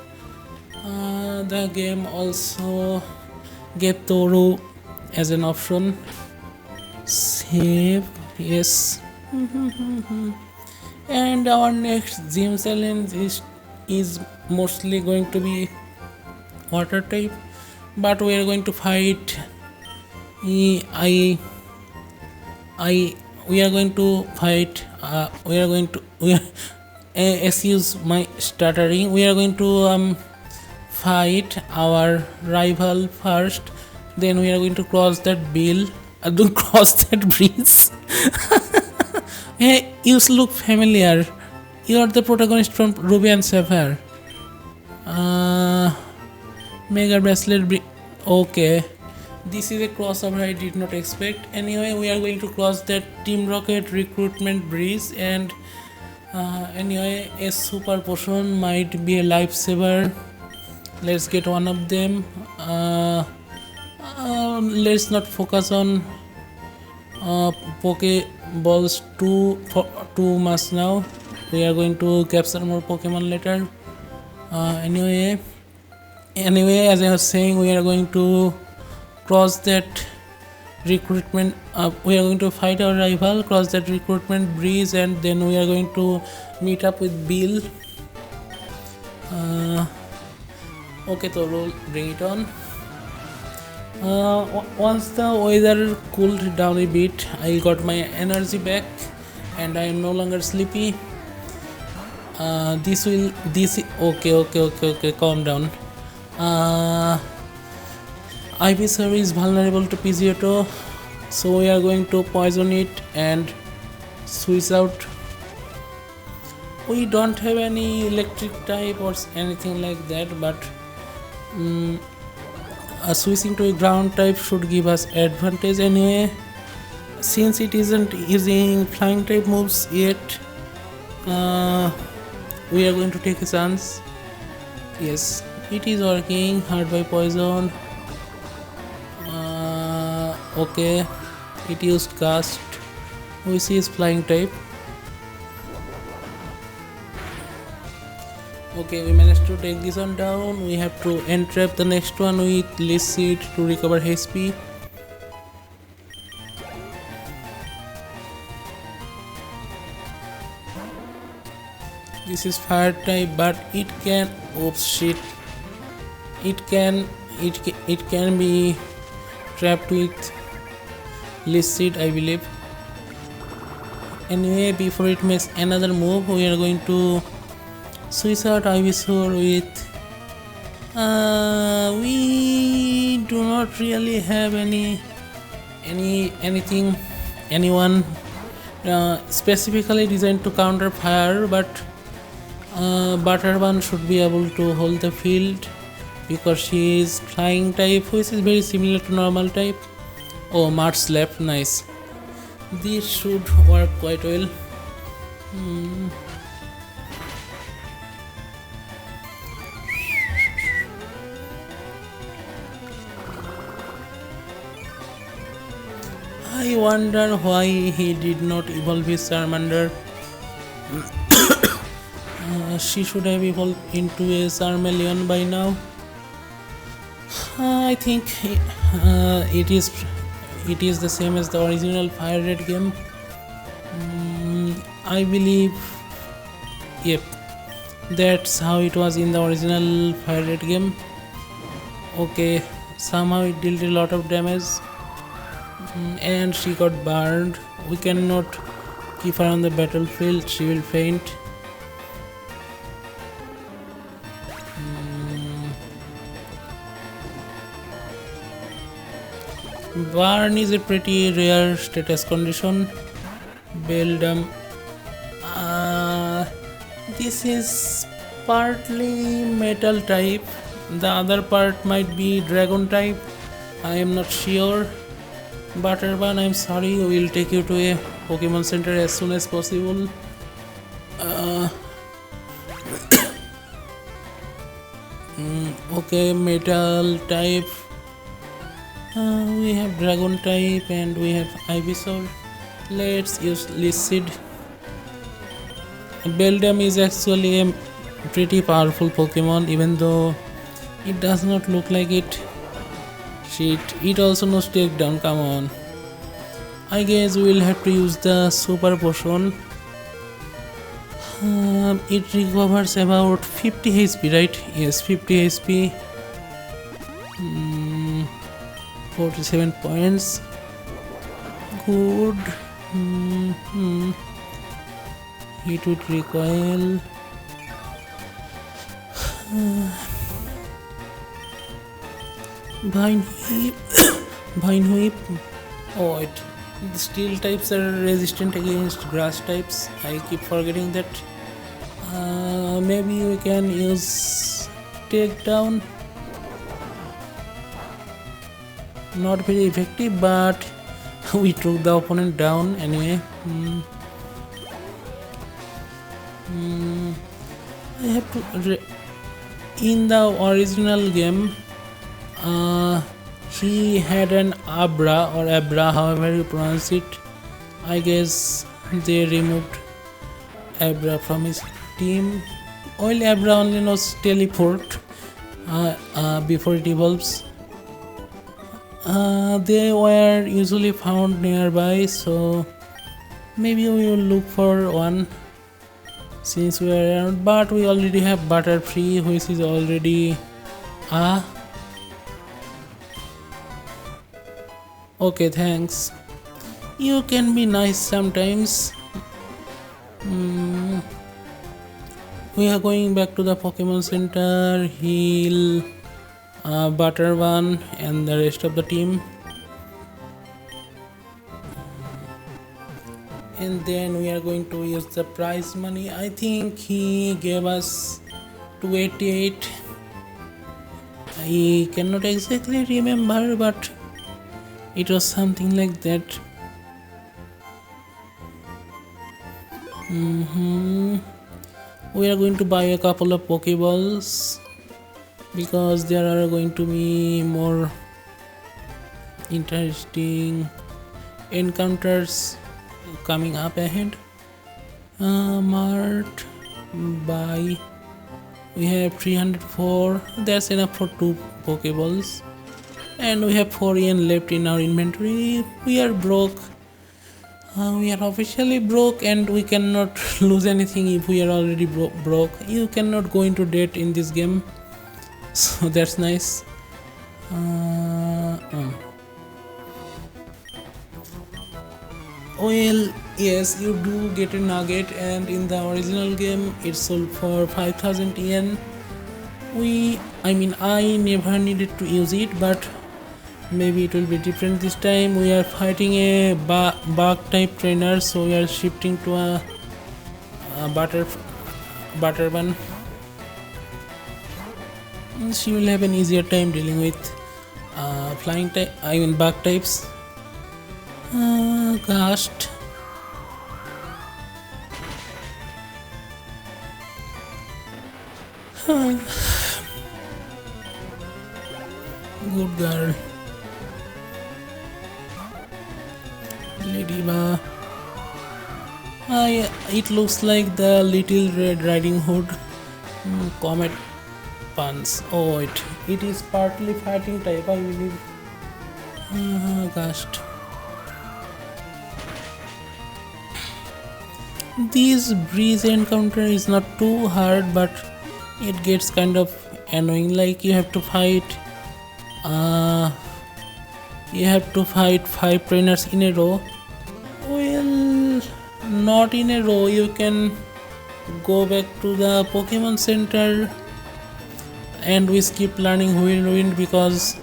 the game also gave Toru as an option. Save, yes. And our next gym challenge is mostly going to be water type, but we are going to fight. We are going to fight. Excuse my stuttering. We are going to fight our rival first. Then we are going to cross that bill. Don't cross that bridge. Hey, you look familiar. You are the protagonist from Ruby and Sapphire. Mega Bracelet. Okay. This is a crossover I did not expect. Anyway, we are going to cross that Team Rocket recruitment bridge, and anyway, a super potion might be a lifesaver. Let's get one of them. Let's not focus on Pokeballs too much now. We are going to capture more Pokemon later. Anyway, as I was saying, we are going to cross that recruitment. We are going to fight our rival, cross that recruitment bridge, and then we are going to meet up with Bill. Okay, so bring it on. Once the weather cooled down a bit, I got my energy back and I am no longer sleepy. Okay, calm down. Ivysaur is vulnerable to Pidgeotto, so we are going to poison it and switch out. We don't have any electric type or anything like that, but switching to a ground type should give us advantage anyway. Since it isn't using flying type moves yet, we are going to take a chance. Yes, it is working. Hurt by poison. Okay, it used Gust, which is flying type. Okay, we managed to take this one down. We have to entrap the next one with Leech Seed to recover HP. This is fire type, but it can. Oops, shit. It can be trapped with listed, I believe. Anyway, before it makes another move, we are going to switch out Ivysaur with. We do not really have anyone specifically designed to counter fire, but Butterban should be able to hold the field because she is flying type, which is very similar to normal type. Oh, Mud Slap, nice. This should work quite well. I wonder why he did not evolve his Charmander. She should have evolved into a Charmeleon by now. I think it is the same as the original FireRed game. I believe, yep, that's how it was in the original FireRed game. Okay, somehow it dealt a lot of damage, and she got burned. We cannot keep her on the battlefield, she will faint. Burn is a pretty rare status condition. Beldum. This is partly metal type. The other part might be dragon type. I am not sure. Butterban, I'm sorry. We will take you to a Pokemon Center as soon as possible. Okay, metal type. We have dragon type and we have Ivysaur. Let's use Lissid. Beldum is actually a pretty powerful Pokemon, even though it does not look like it. Shit, it also knows takedown, come on. I guess we will have to use the Super Potion. It recovers about 50 HP, right? Yes, 50 HP. 47 points. Good. It would recoil. Vine Whip. Vine Whip. Oh, wait. The steel types are resistant against grass types. I keep forgetting that. Maybe we can use takedown. Not very effective, but we took the opponent down anyway. I have to. In the original game, he had an Abra or Abra, however you pronounce it. I guess they removed Abra from his team. While Abra only knows teleport before it evolves. They were usually found nearby, so maybe we will look for one since we are around. But we already have Butterfree, which is already okay, thanks. You can be nice sometimes. We are going back to the Pokemon Center. Heal Butterban and the rest of the team, and then we are going to use the prize money. I think he gave us 288. I cannot exactly remember, but it was something like that. We are going to buy a couple of Pokeballs because there are going to be more interesting encounters coming up ahead. Mart, buy. We have 304. That's enough for 2 Pokeballs, and we have 4 yen left in our inventory. We are broke. We are officially broke, and we cannot lose anything if we are already broke. You cannot go into debt in this game, so that's nice. Well, yes, you do get a nugget, and in the original game it's sold for 5000 yen. I never needed to use it, but maybe it will be different this time. We are fighting a bug type trainer, so we are shifting to a butter one. She will have an easier time dealing with flying type, bug types. Ghost. Good girl. Ladybug. It looks like the Little Red Riding Hood. Comet Puns. Oh, it is partly fighting type, I believe. Ghost. This breeze encounter is not too hard, but it gets kind of annoying. Like you have to fight 5 trainers in a row. Well, not in a row. You can go back to the Pokemon Center and we skip learning Whirlwind because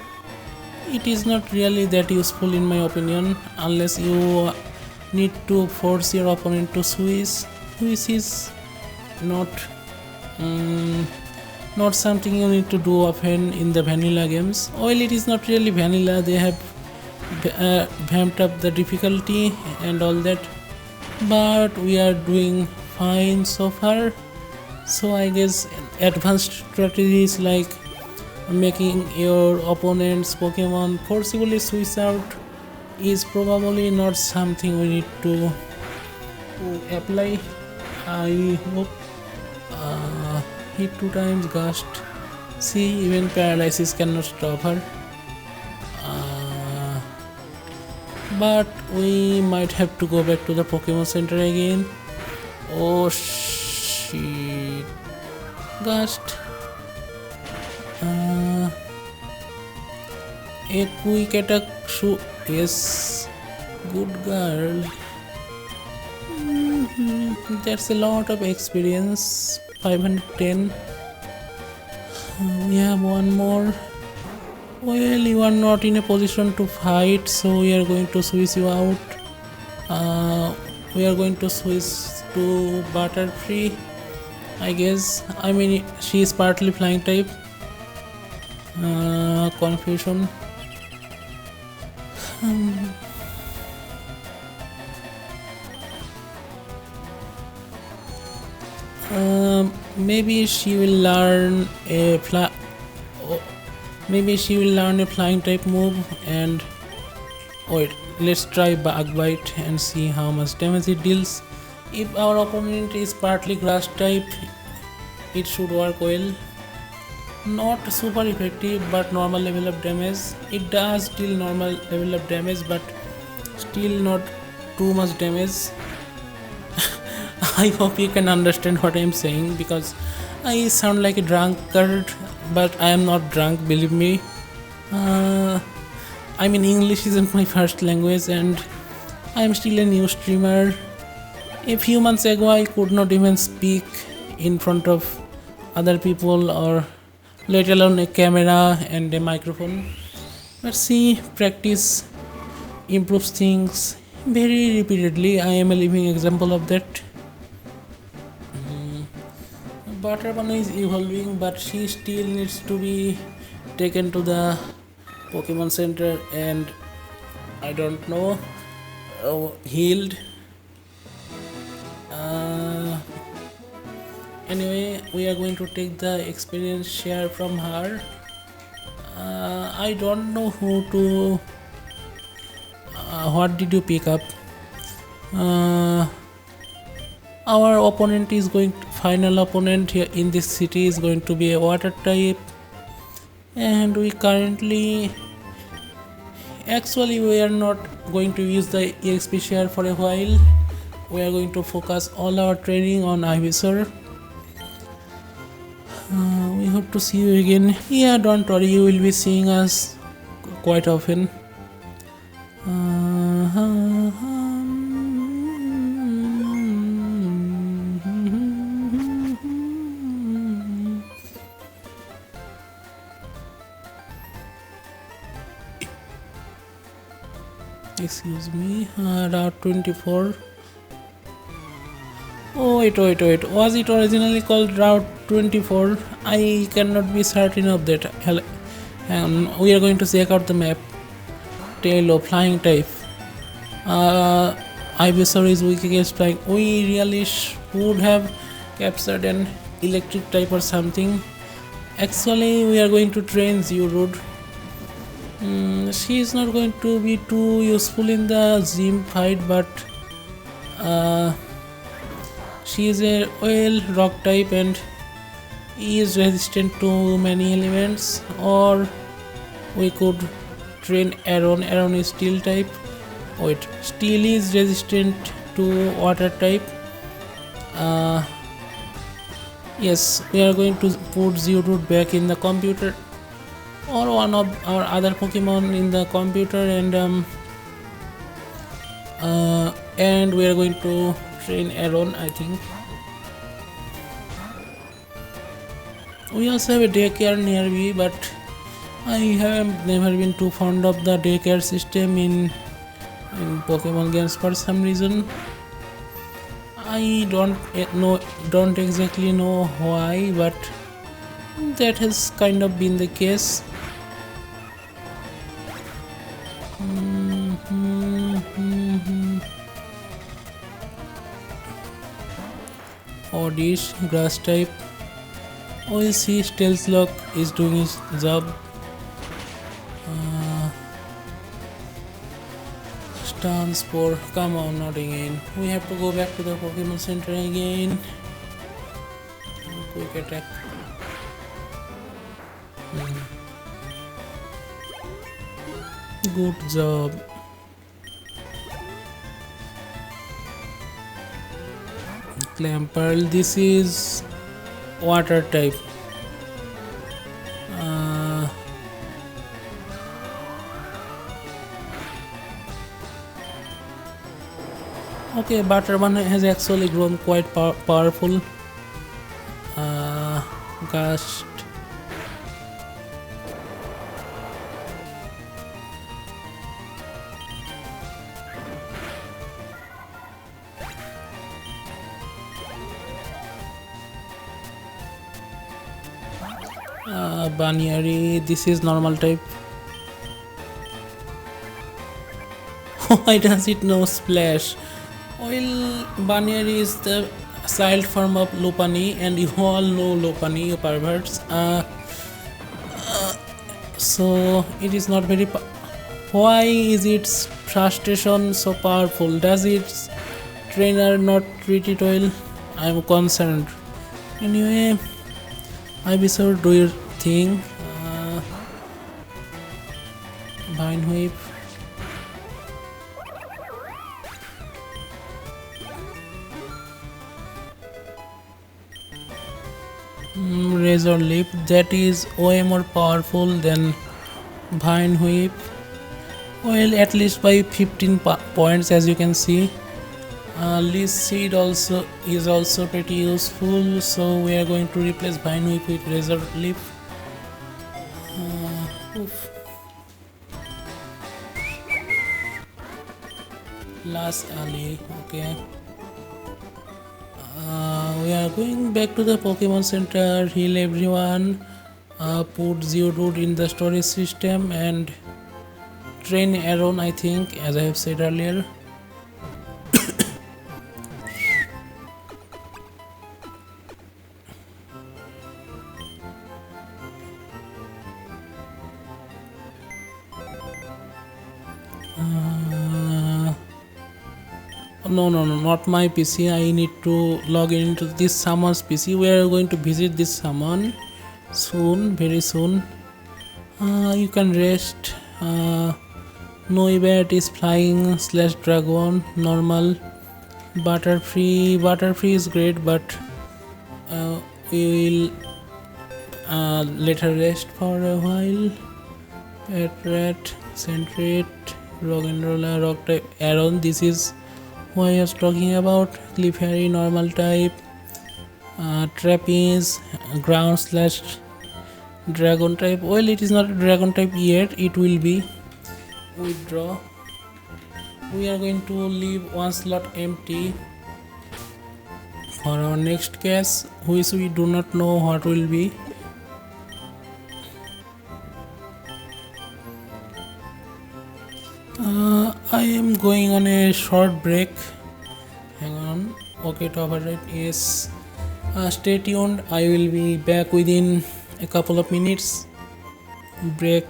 it is not really that useful in my opinion, unless you need to force your opponent to switch, which is not not something you need to do often in the vanilla games. Well, it is not really vanilla. They have vamped up the difficulty and all that, but we are doing fine so far. So I guess advanced strategies like making your opponent's Pokemon forcibly switch out is probably not something we need to apply. I hope hit 2 times Ghost. See, even paralysis cannot stop her. But we might have to go back to the Pokemon Center again. Oh shit. Ghost. A quick attack shoot. Yes. Good girl. That's a lot of experience. 510. We have one more. Well, you are not in a position to fight, so we are going to switch you out. We are going to switch to Butterfree, I guess. I mean, she is partly flying type. Confusion. Maybe she will learn a flying type move, and wait, let's try Bug Bite and see how much damage it deals. If our opponent is partly grass type, it should work well. Not super effective, but normal level of damage. It does deal normal level of damage, but still not too much damage. I hope you can understand what I am saying, because I sound like a drunkard, but I am not drunk, believe me. English isn't my first language, and I am still a new streamer. A few months ago, I could not even speak in front of other people, or let alone a camera and a microphone. But see, practice improves things very repeatedly. I am a living example of that. Butterbun is evolving, but she still needs to be taken to the Pokemon Center and I don't know, healed. Anyway, we are going to take the experience share from her. I don't know who to. What did you pick up? Our opponent is going to, final opponent here in this city is going to be a water type, and we currently, actually we are not going to use the EXP share for a while. We are going to focus all our training on Ivysaur. We hope to see you again. Yeah, don't worry, you will be seeing us quite often. excuse me, route 24. Oh, wait. Was it originally called Route 24? I cannot be certain of that. We are going to check out the map. Tail of flying type. Ivysaur is weak against flying. We really would have captured an electric type or something. Actually, we are going to train Geodude. She is not going to be too useful in the gym fight, but she is a oil rock type and is resistant to many elements. Or we could train Aaron. Aaron is steel type. Wait, steel is resistant to water type. Yes, we are going to put Geodude back in the computer or one of our other Pokemon in the computer, and we are going to train Aaron, I think. We also have a daycare near me, but I have never been too fond of the daycare system in Pokemon games for some reason. I don't exactly know why, but that has kind of been the case. Oddish, grass type. We'll see. Stealth Lock is doing his job. Spore, come on, not again. We have to go back to the Pokemon Center again. Quick attack. Good job. Clamperl, this is water type. Okay, Butterman has actually grown quite powerful. Gust. Banyan, this is normal type. Why does it no splash? Well, Banyan is the child form of Lopunny, and you all know Lopunny, you perverts. So it is not very. Why is its frustration so powerful? Does its trainer not treat it well? I am concerned. Anyway, Ivysaur, do your thing. Vine Whip. Razor Leaf, that is way more powerful than Vine Whip. Well, at least by 15 points, as you can see. Leech Seed also is also pretty useful, so we are going to replace Vine Whip with Razor Leaf. Last alley, okay. We are going back to the Pokemon Center, heal everyone, put Geodude in the storage system and train Aaron, I think, as I have said earlier. No, not my PC. I need to log into this someone's PC. We are going to visit this someone soon, very soon. You can rest. Noibat is flying / dragon, normal. Butterfree is great, but we will let her rest for a while. Rat, Centrate, Rock'n'Roller, Rock type. Aaron, this is who I was talking about. Clefairy, normal type. Trapeze, ground / dragon type. Well, it is not a dragon type yet, it will be. Withdraw. we are going to leave one slot empty for our next case, which we do not know what will be. I am going on a short break. Hang on. Okay, to override. Yes. Stay tuned. I will be back within a couple of minutes. Break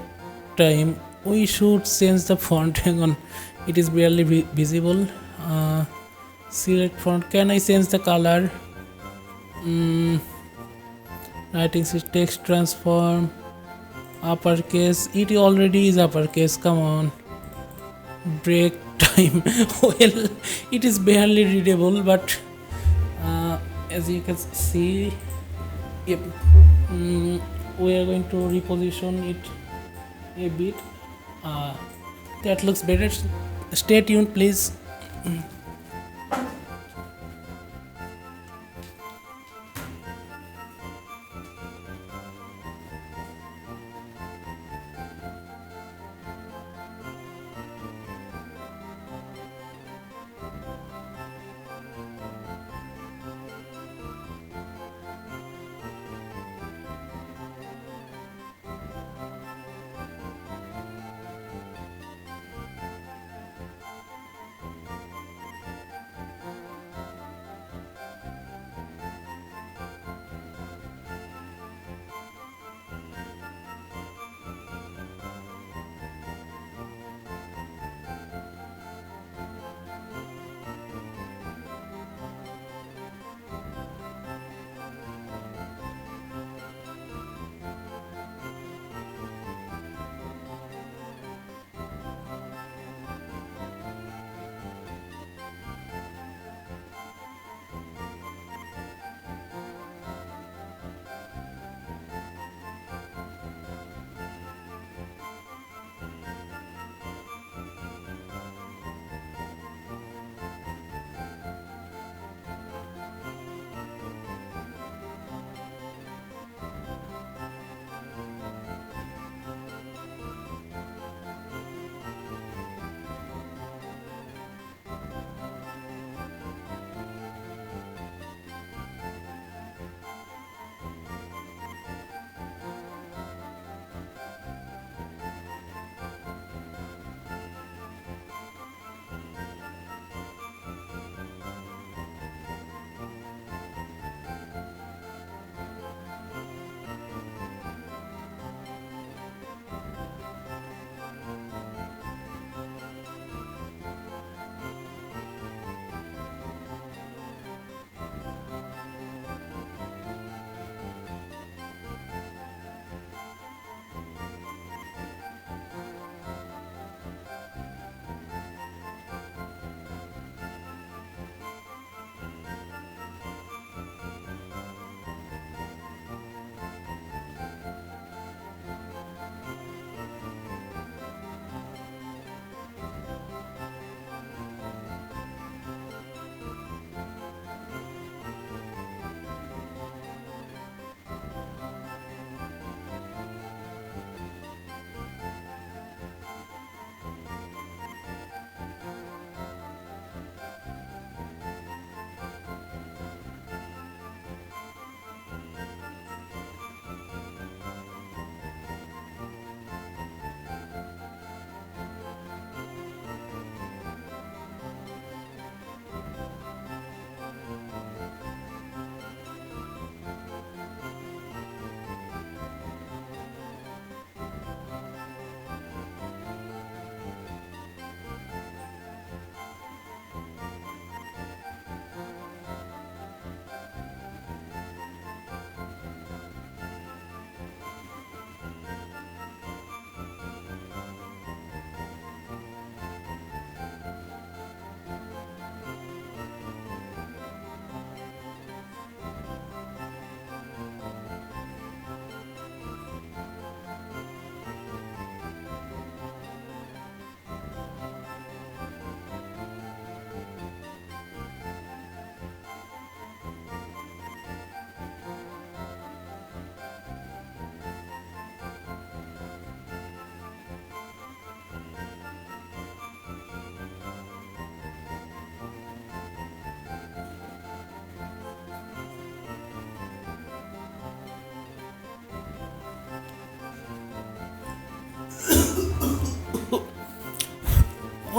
time. We should change the font. Hang on. It is barely visible. Select font. Can I change the color? Writing text transform. Uppercase. It already is uppercase. Come on. Break time. Well, it is barely readable, but as you can see, yep, we are going to reposition it a bit. That looks better. Stay tuned, please.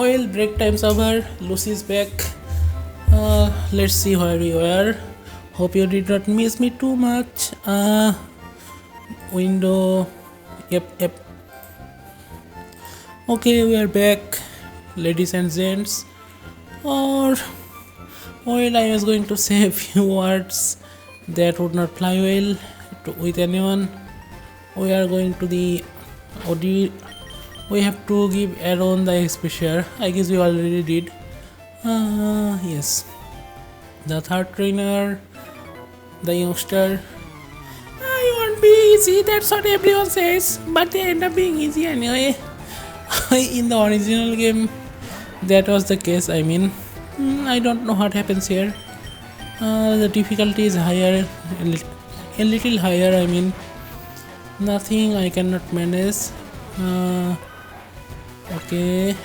Well, break time's over. Lucy's back. Let's see where we were. Hope you did not miss me too much. Window. Yep. Okay, we are back, ladies and gents. Or, well, I was going to say a few words that would not fly well with anyone. We are going to the audio. We have to give Aaron the XP share. I guess we already did. Yes. The third trainer, the youngster. You won't be easy, that's what everyone says. But they end up being easy anyway. In the original game, that was the case. I mean, I don't know what happens here. The difficulty is higher, a little higher. I mean, nothing I cannot manage. Okay.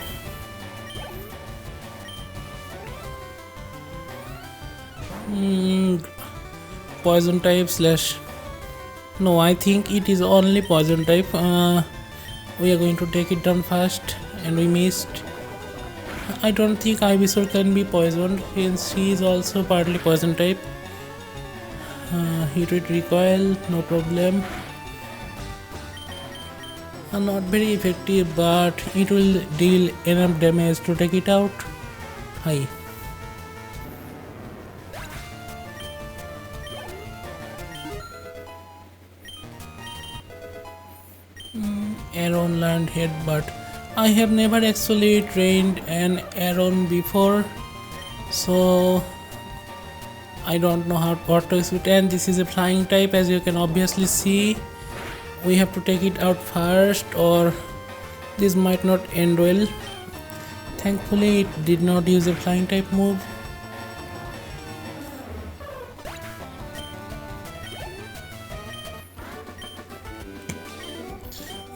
Poison type slash. No, I think it is only poison type. We are going to take it down fast, and we missed. I don't think Ivysaur can be poisoned since she is also partly poison type. Hit with recoil, no problem. Not very effective, but it will deal enough damage to take it out. Hi. Aaron learned headbutt. I have never actually trained an Aaron before, so I don't know what to expect. And this is a flying type, as you can obviously see. We have to take it out first, or this might not end well. Thankfully, it did not use a flying type move.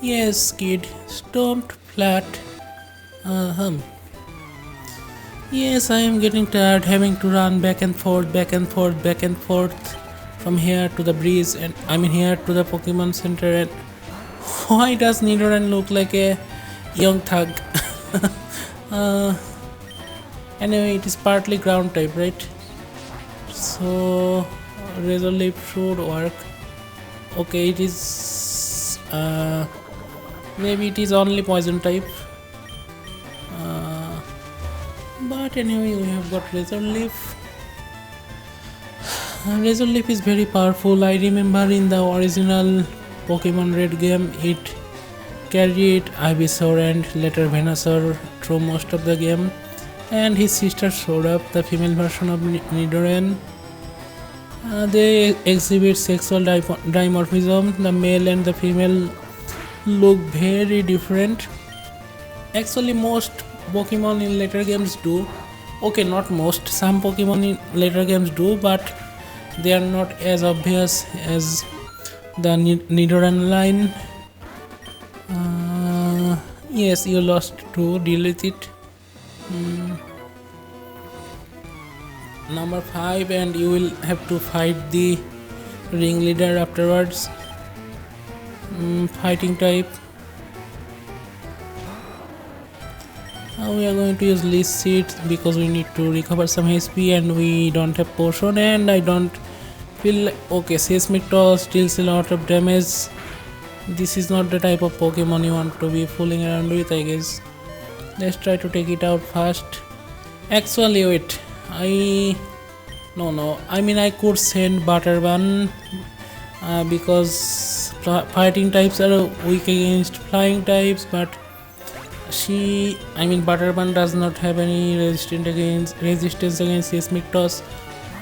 Yes, kid, stomped flat. Yes, I am getting tired having to run back and forth from here to the breeze, and I mean here to the Pokemon Center. And why does Nidoran look like a young thug? Anyway, it is partly ground type, right? So Razor Leaf should work. Okay, it is. Maybe it is only poison type. But anyway, we have got Razor Leaf. Razor Leaf is very powerful. I remember in the original Pokemon Red game, it carried Ivysaur and later Venusaur through most of the game. And his sister showed up, the female version of Nidoran. They exhibit sexual dimorphism. The male and the female look very different. Actually, most Pokemon in later games do. Okay, not most. Some Pokemon in later games do, but they are not as obvious as the Nidoran line. Yes, you lost 2. Deal with it. Number 5, and you will have to fight the ringleader afterwards. Fighting type. We are going to use Leech Seeds because we need to recover some HP and we don't have potion, and I don't feel okay. Seismic Toss deals a lot of damage. This is not the type of Pokemon you want to be fooling around with, I guess. Let's try to take it out fast. Actually, wait. No. I mean, I could send Butterbun because fighting types are weak against flying types, but Butterbun does not have any resistance against Seismic Toss.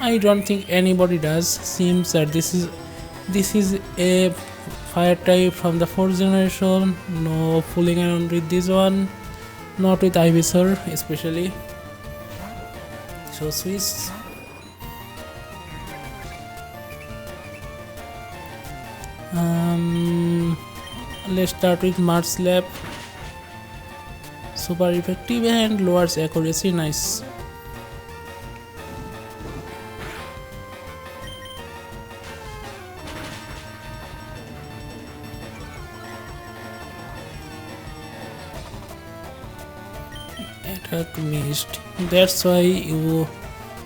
I don't think anybody does. Seems that this is a fire type from the 4th generation. No fooling around with this one. Not with Ivysaur especially. So switch. Let's start with Mud Slap. Super effective and lowers accuracy. Nice. Attack missed. That's why you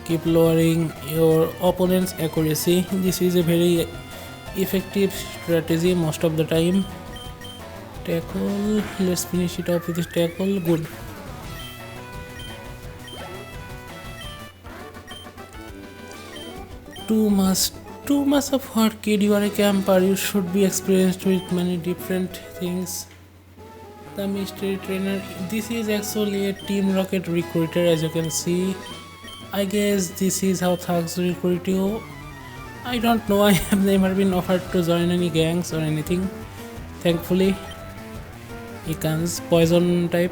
keep lowering your opponent's accuracy. This is a very effective strategy most of the time. Tackle. Let's finish it off with this tackle. Good. Too much of work, kid. You are a camper. You should be experienced with many different things. The mystery trainer. This is actually a Team Rocket recruiter, as you can see. I guess this is how thugs recruit you. I don't know. I have never been offered to join any gangs or anything. Thankfully, he comes poison type.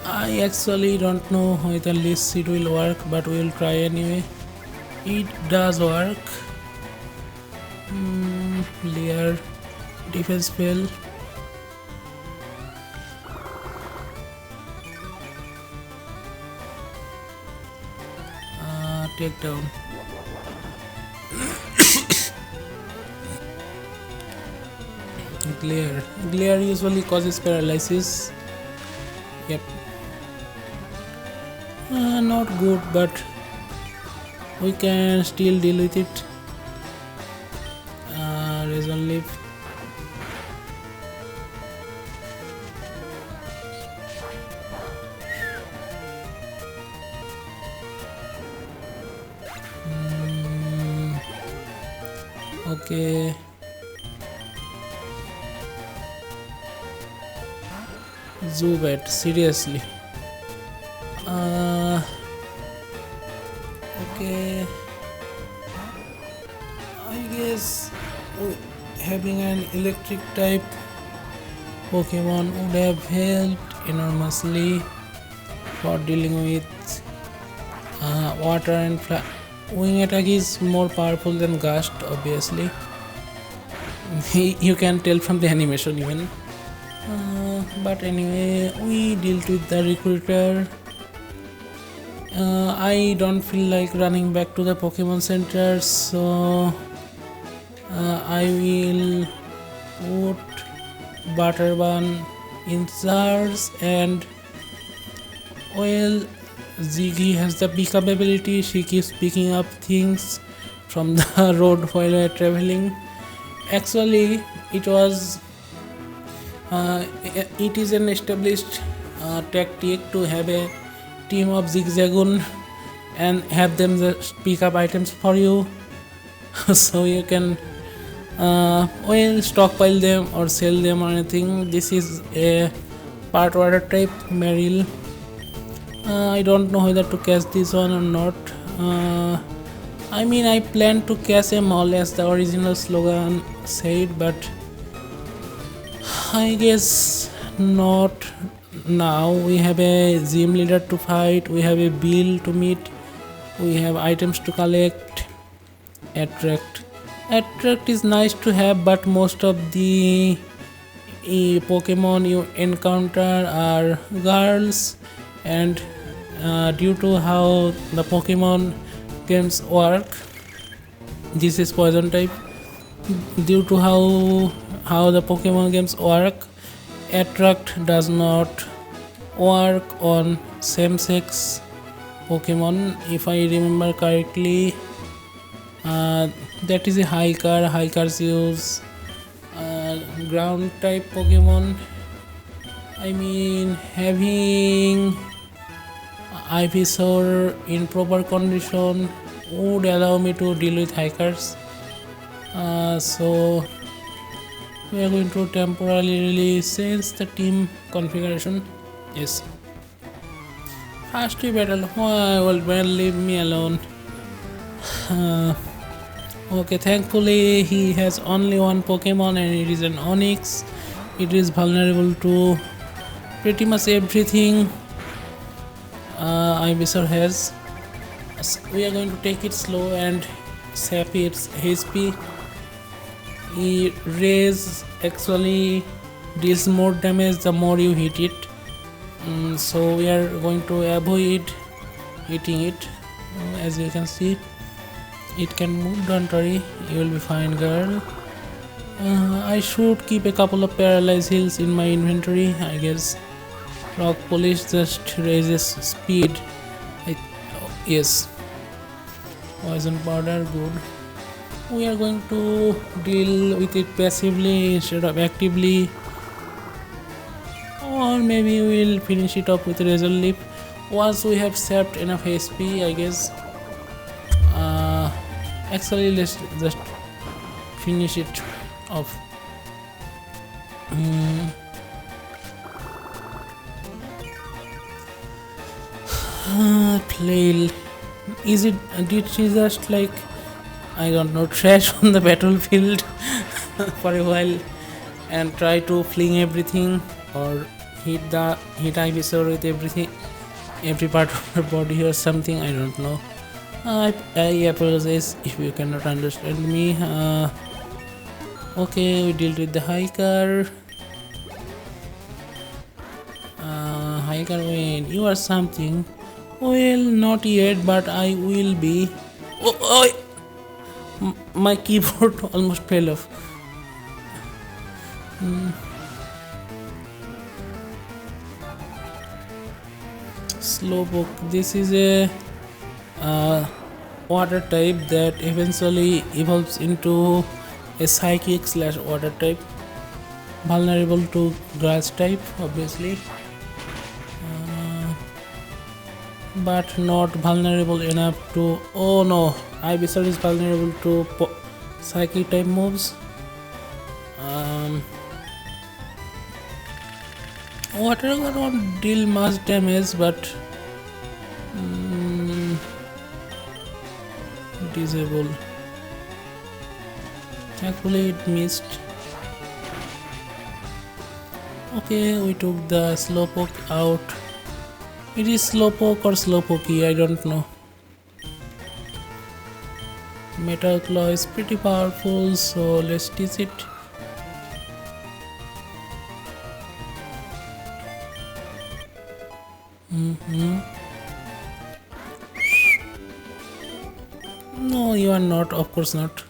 I actually don't know whether this seed will work, but we will try anyway. It does work. Layer defense fail. Take down. Glare usually causes paralysis. Yep. Not good, but we can still deal with it. Reason leaf. Okay. Zubat, seriously. Okay. I guess having an electric type Pokemon would have helped enormously for dealing with water and fire. Wing attack is more powerful than Gust, obviously. You can tell from the animation even. But anyway, we dealt with the recruiter. I don't feel like running back to the Pokemon Center, so I will put Butterbun in charge, and well, Ziggy has the pick up ability. She keeps picking up things from the road while we are traveling. Actually, it is an established tactic to have a team of Zigzagoon and have them just pick up items for you, so you can stockpile them or sell them or anything. This is a part water type Meryl. I don't know whether to catch this one or not. I mean, I plan to catch them all as the original slogan said, but I guess not now. We have a gym leader to fight, we have a bill to meet, we have items to collect. Attract is nice to have, but most of the Pokemon you encounter are girls, and due to how the Pokemon games work, this is poison type. Due to how the Pokemon games work, Attract does not work on same-sex Pokemon. If I remember correctly, that is a hiker. Hikers use ground type Pokemon. I mean, having Ivysaur in proper condition would allow me to deal with hikers. So we are going to temporarily change the team configuration. Yes. First we battle. Why will Ben leave me alone? Okay, thankfully he has only one Pokemon and it is an Onix. It is vulnerable to pretty much everything Ivysaur has. We are going to take it slow and sap its HP. Raise actually deals more damage the more you hit it, so we are going to avoid hitting it. As you can see, it can move. Don't worry, you will be fine, girl. I should keep a couple of paralyzed heals in my inventory, I guess. Rock polish just raises speed. Yes. Poison powder, good. We are going to deal with it passively instead of actively. Or maybe we'll finish it up with Razor Leaf once we have saved enough HP, I guess. Actually, let's just finish it off. Flail. Did she just like, I don't know, trash on the battlefield for a while and try to fling everything, or hit Ivysaur with every part of her body or something? I don't know. I apologize if you cannot understand me. Okay, we dealt with the hiker. Hiker, when you are something. Well, not yet, but I will be. My keyboard almost fell off. Slowpoke. This is a water type that eventually evolves into a psychic / water type, vulnerable to grass type, obviously, but not vulnerable enough to. Oh no, Ivysaur is vulnerable to psychic type moves. Water won't deal much damage, but disable. Thankfully it missed. Okay, we took the Slowpoke out. It is Slowpoke or Slowpokey, I don't know. Metal Claw is pretty powerful, so let's teach it. No, you are not, of course not.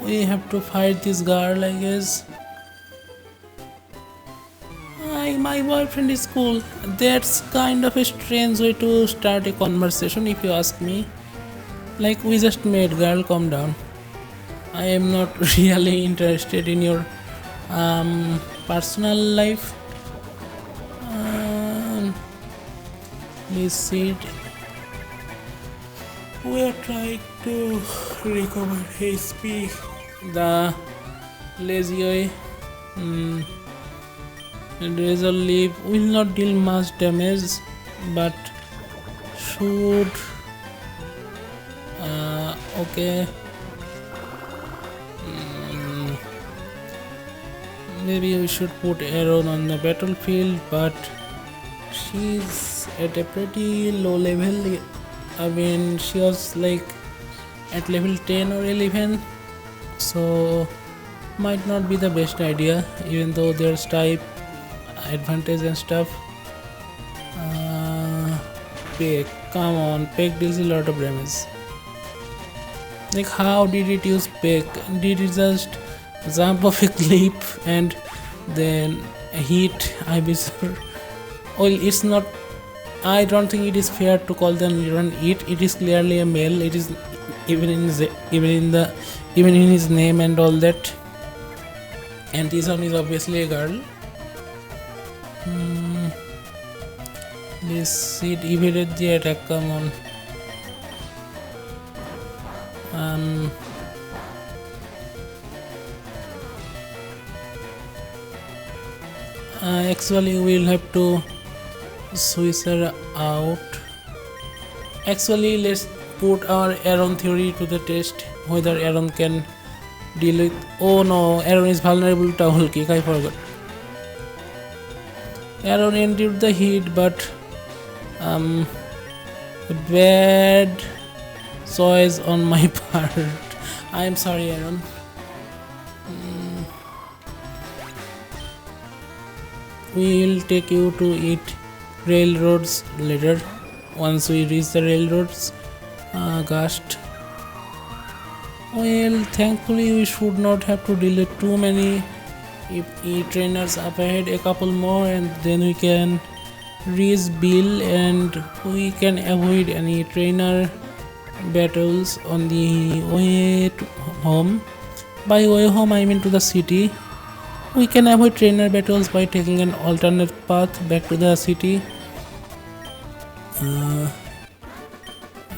We have to fight this girl, I guess. My boyfriend is cool. That's kind of a strange way to start a conversation, if you ask me. Like, we just met, girl, calm down. I am not really interested in your personal life. Let's see. We are trying to recover HP. The lazy Razor Leaf will not deal much damage, but should. Okay. Maybe we should put Aaron on the battlefield, but she's at a pretty low level. I mean, she was like at level 10 or 11, so might not be the best idea, even though there's type advantage and stuff. Peck, come on, Peck deals a lot of damage. Like, how did it use Peck? Did it just jump off a cliff and then hit Ivysaur? Well, it's not. I don't think it is fair to call them it. It is clearly a male. It is even in his name and all that. And this one is obviously a girl. Let's see, it evaded the attack. Come on. Actually, we'll have to switch her out. Actually, let's put our Aaron theory to the test, whether Aaron can deal with. Oh no, Aaron is vulnerable to Towel Kick, I forgot. Aaron endured the heat, but a bad choice on my part. I am sorry, Aaron. We will take you to eat railroads later, once we reach the railroads. Gust. Well, thankfully we should not have to delay too many. If trainers up ahead, a couple more, and then we can reach Bill and we can avoid any trainer battles on the way to home. By way home, I mean to the city. We can avoid trainer battles by taking an alternate path back to the city.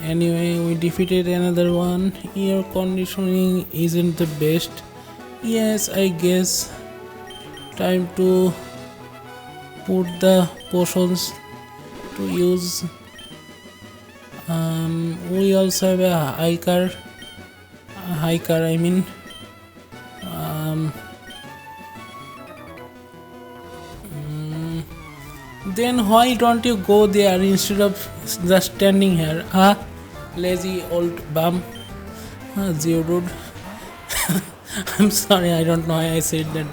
Anyway, we defeated another one. Your conditioning isn't the best. Yes, I guess. Time to put the potions to use. We also have a hiker, I mean. Then why don't you go there instead of just standing here? Lazy old bum. Geodude. I'm sorry, I don't know why I said that.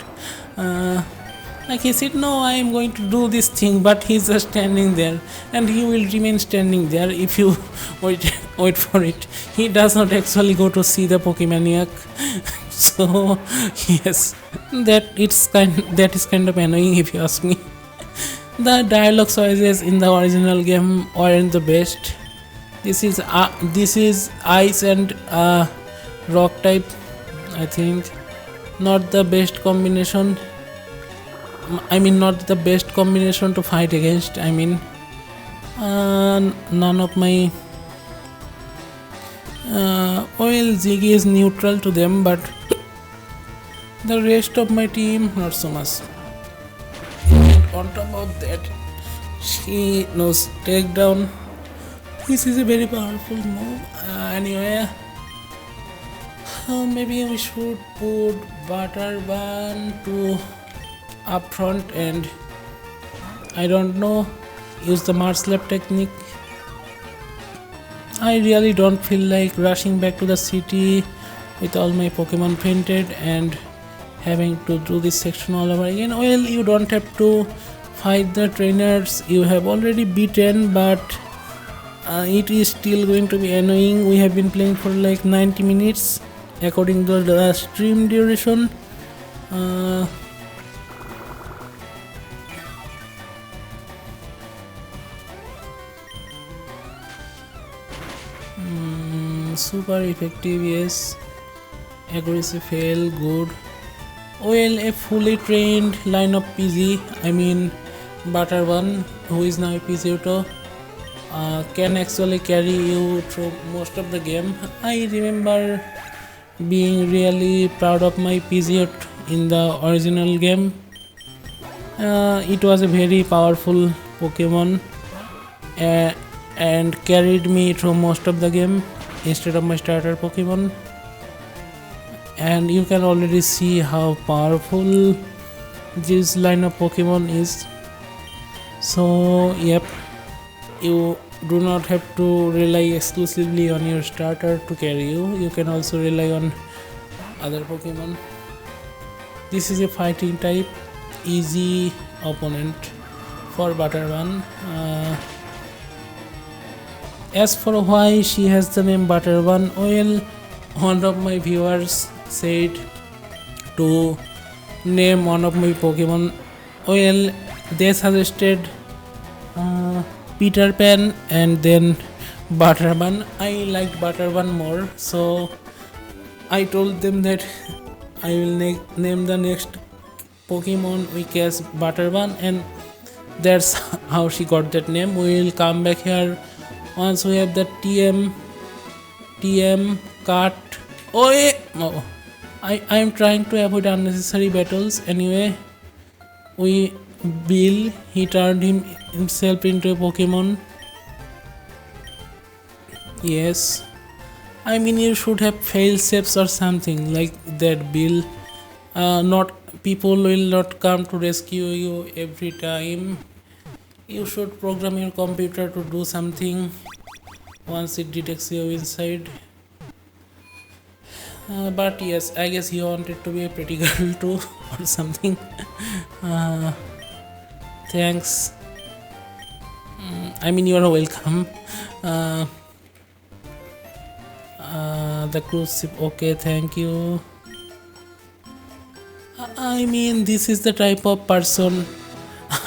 Like he said, no, I am going to do this thing, but he's just standing there, and he will remain standing there if you wait for it. He does not actually go to see the Pokemaniac. So yes, that is kind of annoying if you ask me. The dialogue choices in the original game weren't the best. This is ice and rock type, I think. Not the best combination. I mean, not the best combination to fight against. I mean, none of my Ziggy is neutral to them, but the rest of my team not so much. And on top of that, she knows takedown. This is a very powerful move. Anyway, maybe we should put Butterbun to up front and I don't know, use the Mars Lab technique. I really don't feel like rushing back to the city with all my Pokemon fainted and having to do this section all over again. Well, you don't have to fight the trainers you have already beaten, but it is still going to be annoying. We have been playing for like 90 minutes according to the stream duration. Super effective, yes. Aggressive fail, good. Well, a fully trained line of PG, I mean Butterbun, who is now a Pidgeotto, can actually carry you through most of the game. I remember being really proud of my Pidgeotto in the original game. It was a very powerful Pokemon and carried me through most of the game instead of my starter Pokemon. And you can already see how powerful this line of Pokemon is. So yep, you do not have to rely exclusively on your starter to carry you. You can also rely on other Pokemon. This is a fighting type, easy opponent for Butterbun. As for why she has the name Butterbun, well, one of my viewers said to name one of my Pokemon. Well, they suggested Peter Pan and then Butterbun. I liked Butterbun more, so I told them that I will name the next Pokemon we catch Butterbun, and that's how she got that name. We will come back here once we have the TM cart. Oh, I am trying to avoid unnecessary battles. Anyway, Bill, he turned himself into a Pokemon. Yes, I mean you should have fail safes or something like that, Bill. Not people will not come to rescue you every time. You should program your computer to do something once it detects you inside. But yes, I guess he wanted to be a pretty girl too or something. Thanks. I mean, you are welcome. The cruise ship. Okay, thank you. I mean, this is the type of person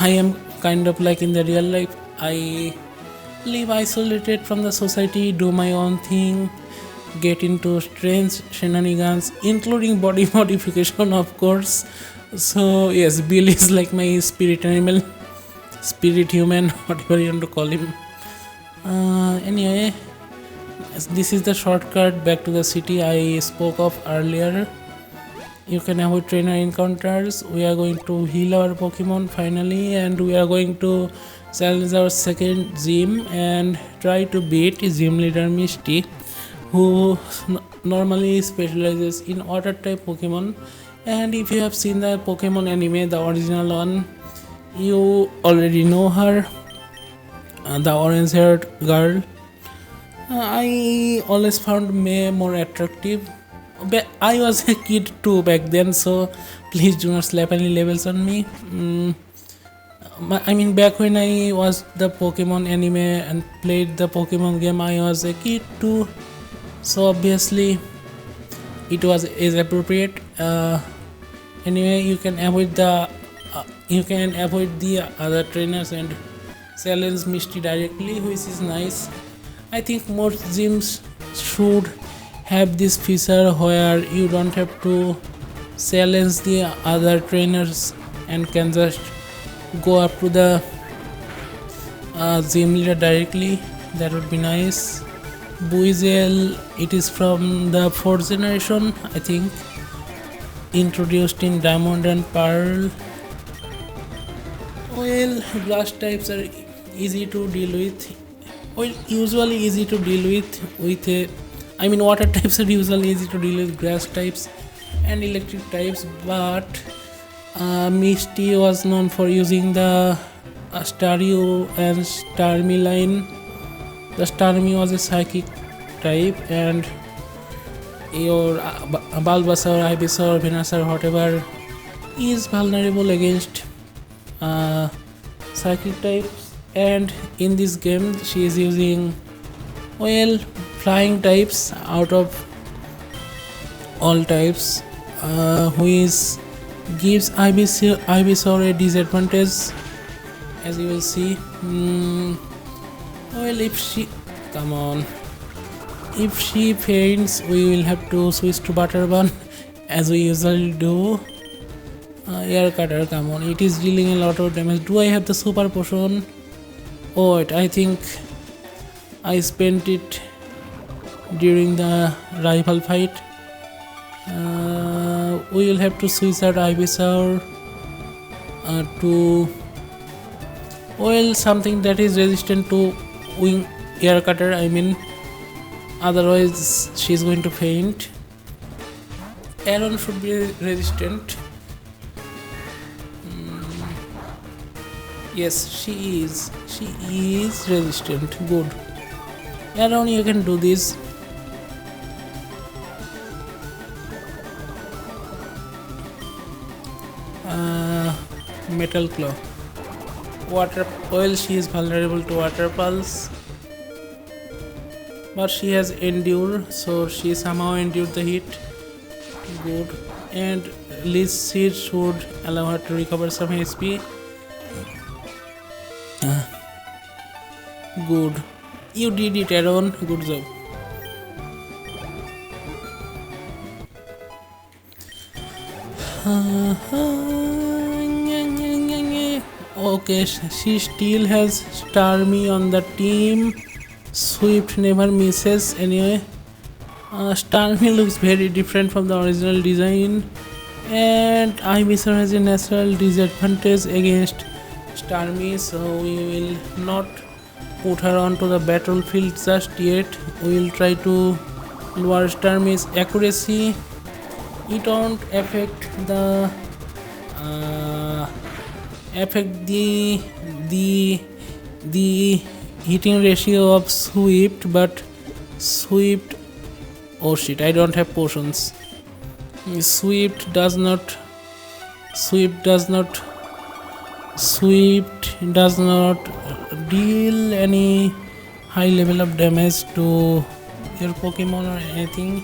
I am kind of like in the real life. I live isolated from the society, do my own thing, get into strange shenanigans, including body modification, of course. So, yes, Bill is like my spirit animal, spirit human, whatever you want to call him. Anyway, this is the shortcut back to the city I spoke of earlier. You can avoid trainer encounters. We are going to heal our Pokemon finally, and we are going to challenge our second gym and try to beat gym leader Misty, who normally specializes in water type Pokemon. And if you have seen the Pokemon anime, the original one, you already know her, the orange haired girl. I always found May more attractive. I was a kid too back then, so please do not slap any labels on me. I mean, back when I watched the Pokemon anime and played the Pokemon game, I was a kid too, so obviously it was age appropriate. Anyway, you can avoid the other trainers and challenge Misty directly, which is nice. I think most gyms should have this feature where you don't have to challenge the other trainers and can just go up to the gym leader directly. That would be nice. Buizel, it is from the 4th generation, I think, introduced in Diamond and Pearl. Well, grass types are easy to deal with. Well, usually easy to deal with a water types are usually easy to deal with grass types and electric types, but Misty was known for using the Staryu and Starmie line. The Starmie was a psychic type, and your Bulbasaur, Ivysaur, Venusaur, whatever, is vulnerable against psychic types. And in this game, she is using flying types out of all types, which gives Ivysaur a disadvantage, as you will see. If she faints, we will have to switch to Butterbun as we usually do. Air Cutter, come on, it is dealing a lot of damage. Do I have the super potion? Oh wait, I think I spent it during the rival fight. We will have to switch out Ivysaur to something that is resistant to wing air cutter, otherwise she is going to faint. Aaron should be resistant. Yes, she is resistant. Good. Aaron, you can do this. Metal Claw. She is vulnerable to Water Pulse, but she has Endure, so she somehow endured the hit. Good. And Leech Seed should allow her to recover some HP. Good. You did it, Aaron. Good job. Okay, she still has Starmie on the team. Swift never misses. Anyway, Starmie looks very different from the original design, and Ivysaur has a natural disadvantage against Starmie, so we will not put her onto the battlefield just yet. We will try to lower Starmie's accuracy. It won't affect the hitting ratio of Swift, but Swift, oh shit, I don't have potions. Swift does not deal any high level of damage to your Pokemon or anything.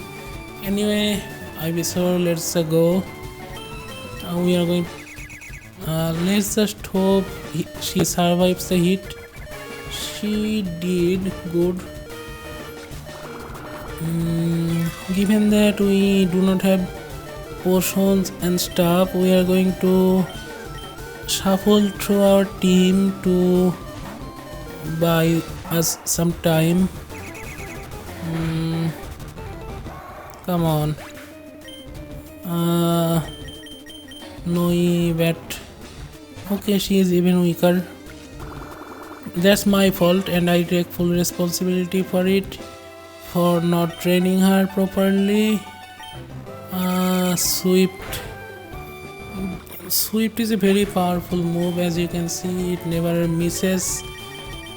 Anyway, I be sure let's go. We are going. Let's just hope she survives the hit. She did good. Given that we do not have potions and stuff, we are going to shuffle through our team to buy us some time. Come on. No bet. Okay, she is even weaker. That's my fault and I take full responsibility for it, for not training her properly. Swift is a very powerful move. As you can see, it never misses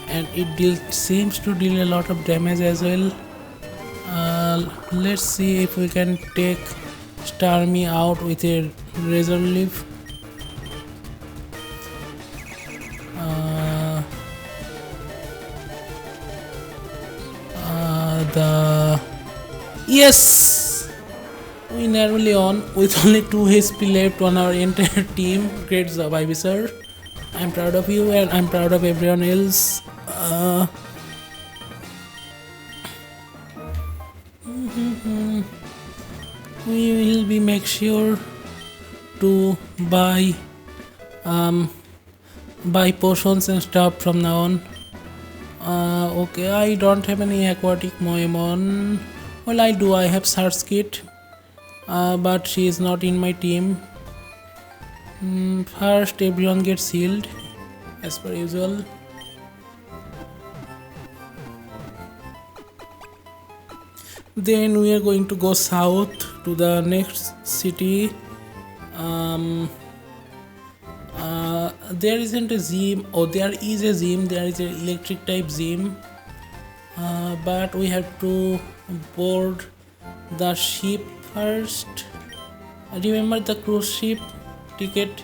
and it seems to deal a lot of damage as well. Let's see if we can take Starmie out with a razor leaf. Yes! We narrowly on with only 2 HP left on our entire team. Great job, Ivysaur. I'm proud of you and I'm proud of everyone else. We will be make sure to buy potions and stuff from now on. Okay, I don't have any aquatic MoeMon. Well, I do. I have Search Kit, but she is not in my team. First, everyone gets healed, as per usual. Then we are going to go south to the next city. There isn't a gym, or there is a gym, there is an electric type gym, but we have to board the ship first. Remember the cruise ship ticket?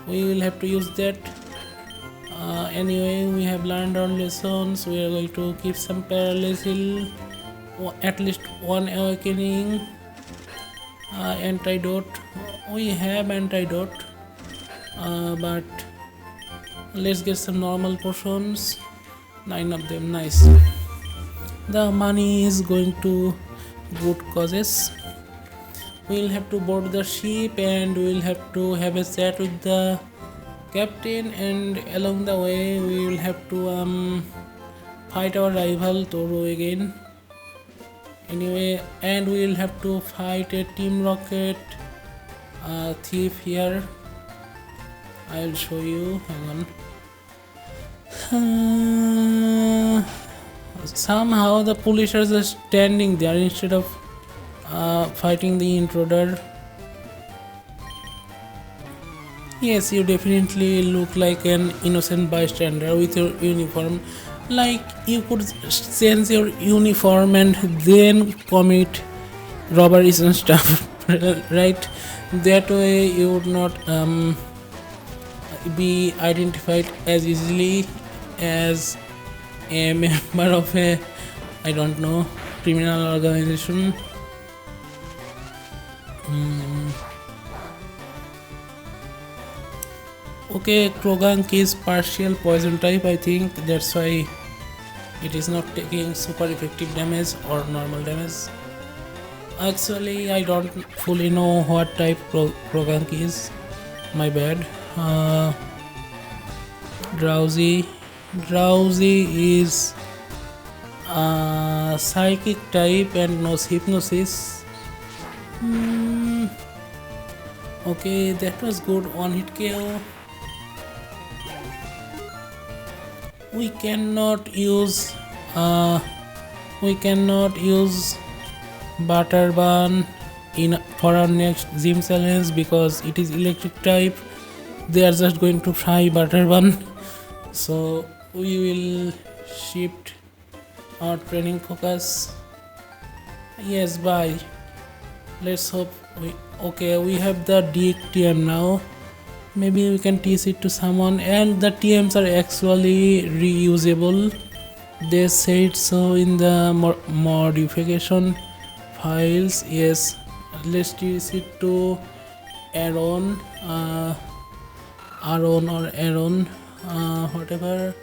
We will have to use that. Anyway, we have learned our lessons. We are going to keep some paralysis, at least one awakening. Antidote. We have antidote, but let's get some normal potions. 9 of them, nice. The money is going to good causes. We'll have to board the ship and we'll have to have a chat with the captain, and along the way we will have to fight our rival Toru again. Anyway, and we will have to fight a Team Rocket thief here. I'll show you, hang on. Somehow the police are just standing there instead of fighting the intruder. Yes, you definitely look like an innocent bystander with your uniform. Like you could change your uniform and then commit robberies and stuff, right? That way you would not be identified as easily as a member of a, I don't know, criminal organization. Okay, Krogank is partial poison type, I think that's why it is not taking super effective damage or normal damage. Actually, I don't fully know what type Krogank is, my bad. Drowsy is psychic type and knows hypnosis. Okay, that was good. One hit KO. We cannot use Butterburn for our next gym challenge because it is electric type. They are just going to fry Butterburn, so we will shift our training focus. Yes, bye. Let's hope we have the Dick TM now. Maybe we can teach it to someone, and the TMs are actually reusable. They said so in the modification files. Yes, let's use it to Aaron, Aaron or Aaron, whatever.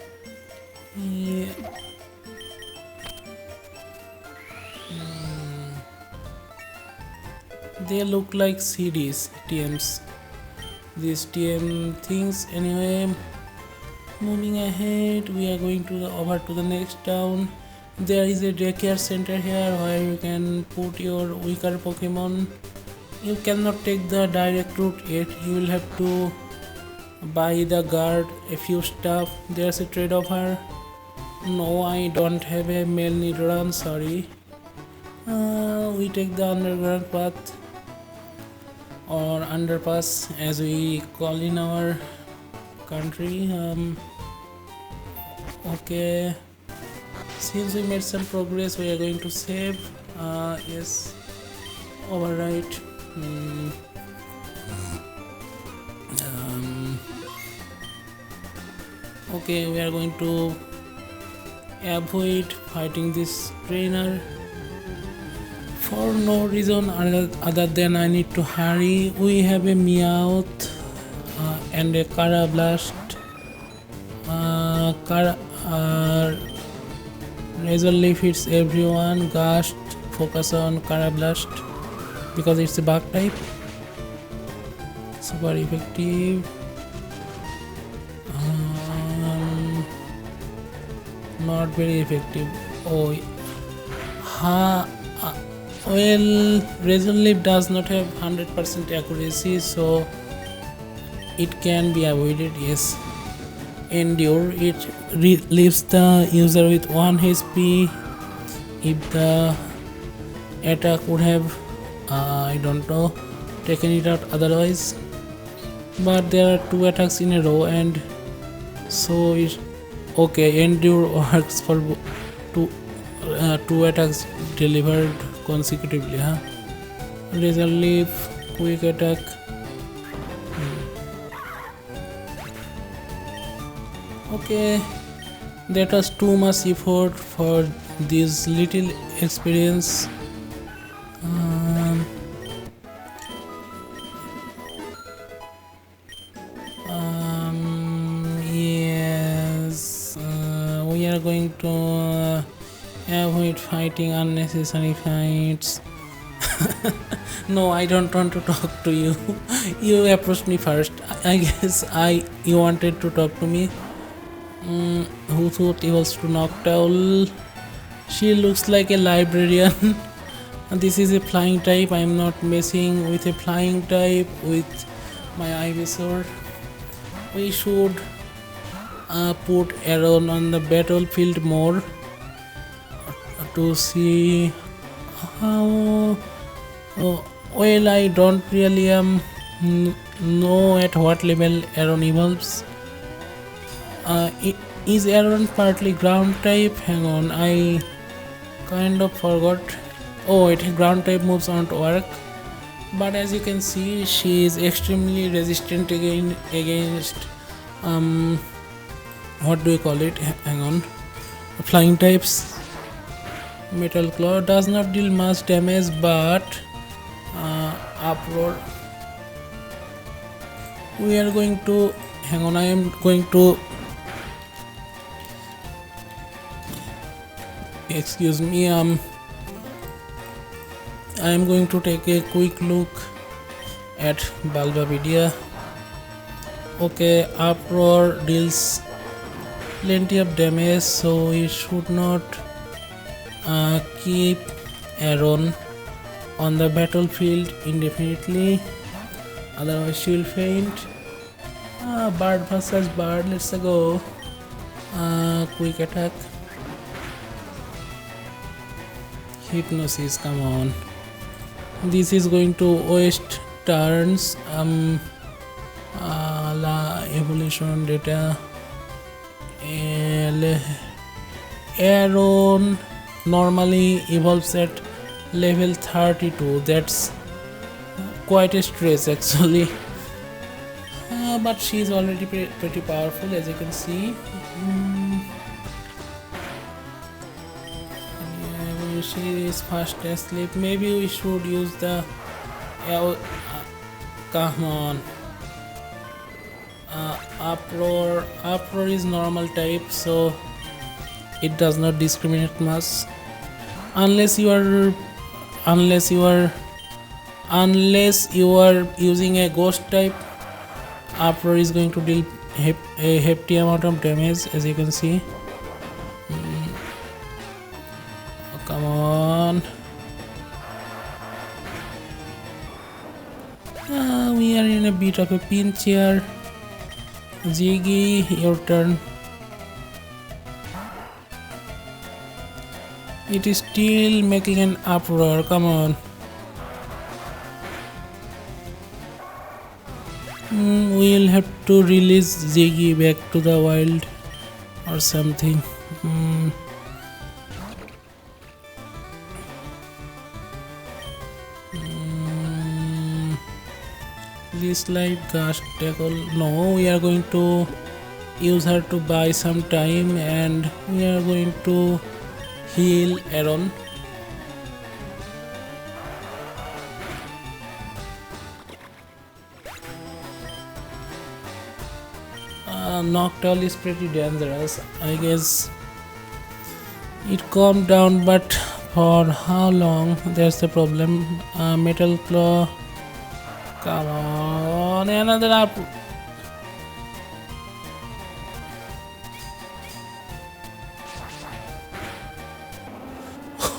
Yeah. They look like CDs, TMs. These TM things. Anyway, moving ahead, we are going to over to the next town. There is a daycare center here where you can put your weaker Pokemon. You cannot take the direct route yet. You will have to buy the guard a few stuff. There's a trade offer. No, I don't have a male Nidoran, sorry. We take the underground path or underpass as we call in our country. Okay, since we made some progress, we are going to save. Yes, overwrite. Okay, we are going to avoid fighting this trainer for no reason other than I need to hurry. We have a Meowth and a Carablast. Razor Leaf hits everyone. Gust, focus on Carablast because it's a bug type. Super effective. Not very effective. Oh, well, Razor Leaf does not have 100% accuracy, so it can be avoided. Yes, Endure. It leaves the user with 1 HP. If the attack would have, I don't know, taken it out otherwise. But there are 2 attacks in a row, and so it. Okay, Endure works for 2 attacks delivered consecutively. Razor Leaf, quick attack. Okay, that was too much effort for this little experience. Yes, we are going to avoid fighting unnecessary fights. No, I don't want to talk to you. You approached me first. I guess you wanted to talk to me. Who thought equals to Noctowl? She looks like a librarian. This is a flying type. I am not messing with a flying type with my Ivysaur. We should put Aaron on the battlefield more to see how. Well, I don't really know at what level Aaron evolves. Is Aaron partly ground type? Hang on, I kind of forgot. Oh, ground type moves aren't work, but as you can see, she is extremely resistant against what do you call it? Hang on, flying types. Metal Claw does not deal much damage, but uproar. We are going to hang on. I am going to. Excuse me. I am going to take a quick look at Bulbapedia. Okay, uproar deals plenty of damage, so we should not keep Aaron on the battlefield indefinitely, otherwise she will faint. Bird versus bird, let's go. Quick attack. Hypnosis, come on. This is going to waste turns. La evolution data. Aaron normally evolves at level 32. That's quite a stretch actually. But she is already pretty powerful, as you can see. she is fast asleep. Maybe we should use the. Uh, Come on. Uproar is normal type, so it does not discriminate much. Unless you are, unless you are, unless you are using a ghost type, uproar is going to deal a hefty amount of damage, as you can see. Come on. We are in a bit of a pinch here. Ziggy, your turn. It is still making an uproar. Come on. We'll have to release Ziggy back to the wild or something. This light gas tackle. No, we are going to use her to buy some time, and we are going to heal Aaron. Noctowl is pretty dangerous. I guess it calmed down, but for how long? That's the problem. Metal Claw. Come on, another up.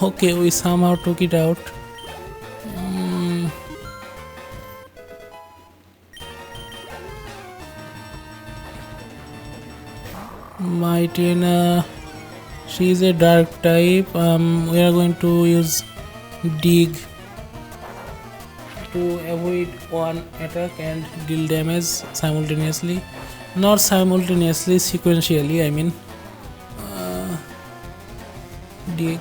Okay, we somehow took it out. Mightyena, she is a dark type. We are going to use dig to avoid one attack and deal damage simultaneously. Not simultaneously, sequentially, I mean. Dig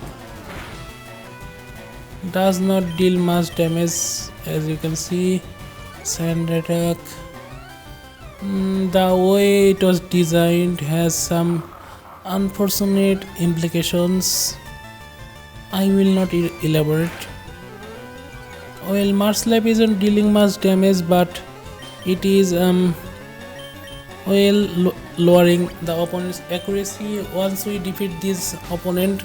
does not deal much damage, as you can see. Sand attack. The way it was designed has some unfortunate implications. I will not elaborate. Well, Marslap isn't dealing much damage, but it is lowering the opponent's accuracy. Once we defeat this opponent,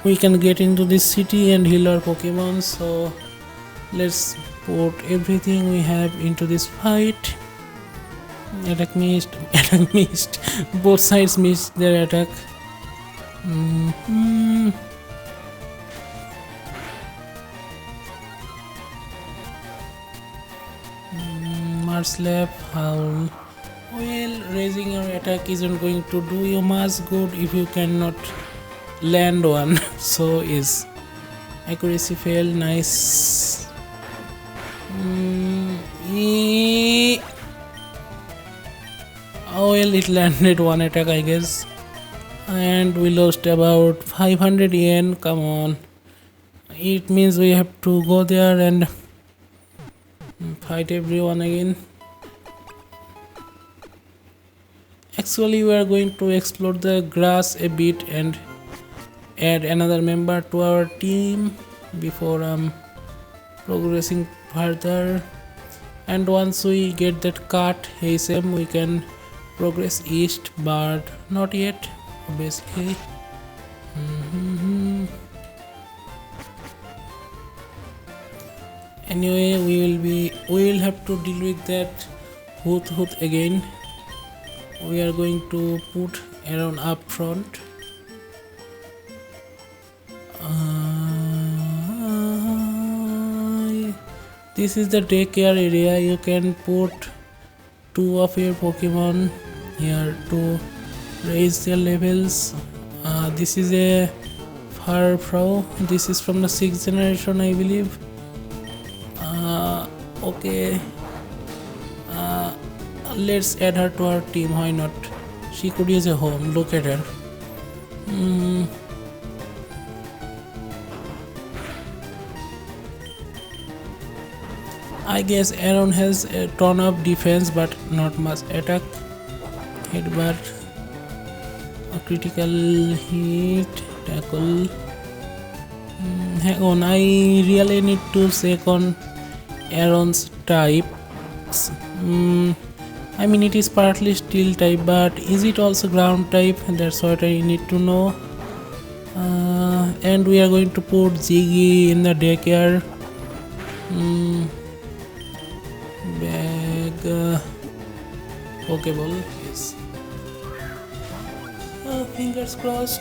we can get into this city and heal our Pokemon. So let's put everything we have into this fight. Attack missed. Attack missed. Both sides missed their attack. Marslap, Howl. Well, raising your attack isn't going to do you much good if you cannot land one. So is accuracy fail. Nice. Well, it landed one attack, I guess, and we lost about 500 yen. Come on, it means we have to go there and fight everyone again. Actually, we are going to explore the grass a bit and add another member to our team before progressing further. And once we get that cut HM, we can progress east, but not yet, obviously. Anyway, we will have to deal with that Hoot again. We are going to put Aaron up front. This is the daycare area. You can put 2 of your Pokemon here to raise their levels. This is a Fire-Pro. This is from the 6th generation, I believe. Okay, let's add her to our team. Why not? She could use a home. Look at her. I guess Aaron has a ton of defense but not much attack. Headbutt, a critical hit, tackle. Hang on, I really need to check on Aaron's type. I mean, it is partly steel type, but is it also ground type? That's what I need to know. And we are going to put Ziggy in the daycare. Bag. Pokeball. Yes. Fingers crossed.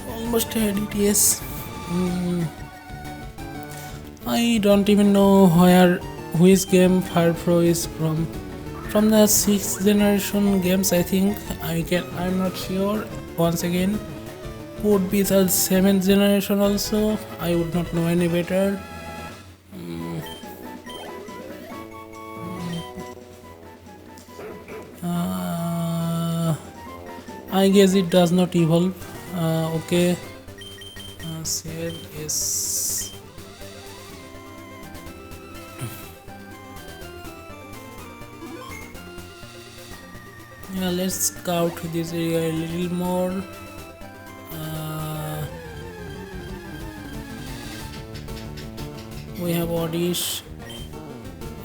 Almost had it. Yes. I don't even know which game Fire Pro is from. From the 6th generation games, I think. I'm not sure. Once again, could be the 7th generation also. I would not know any better. I guess it does not evolve. Okay. Said is. Yeah, let's scout this area a little more. We have Oddish,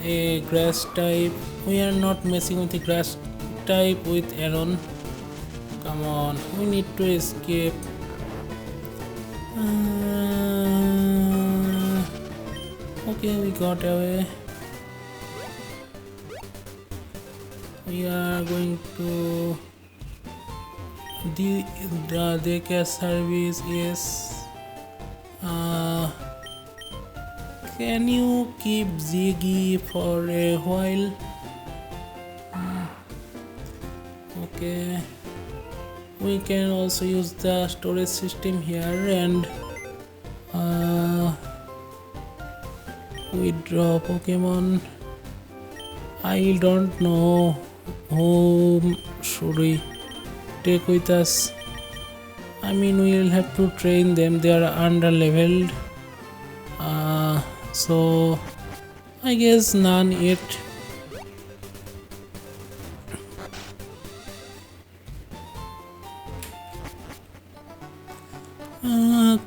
a grass type. We are not messing with the grass type with Aaron. Come on, we need to escape. Okay, we got away. We are going to the daycare service. Yes. Can you keep Ziggy for a while? Okay. We can also use the storage system here and withdraw Pokemon. I don't know whom should we take with us. I mean, we will have to train them. They are under leveled. So I guess none yet.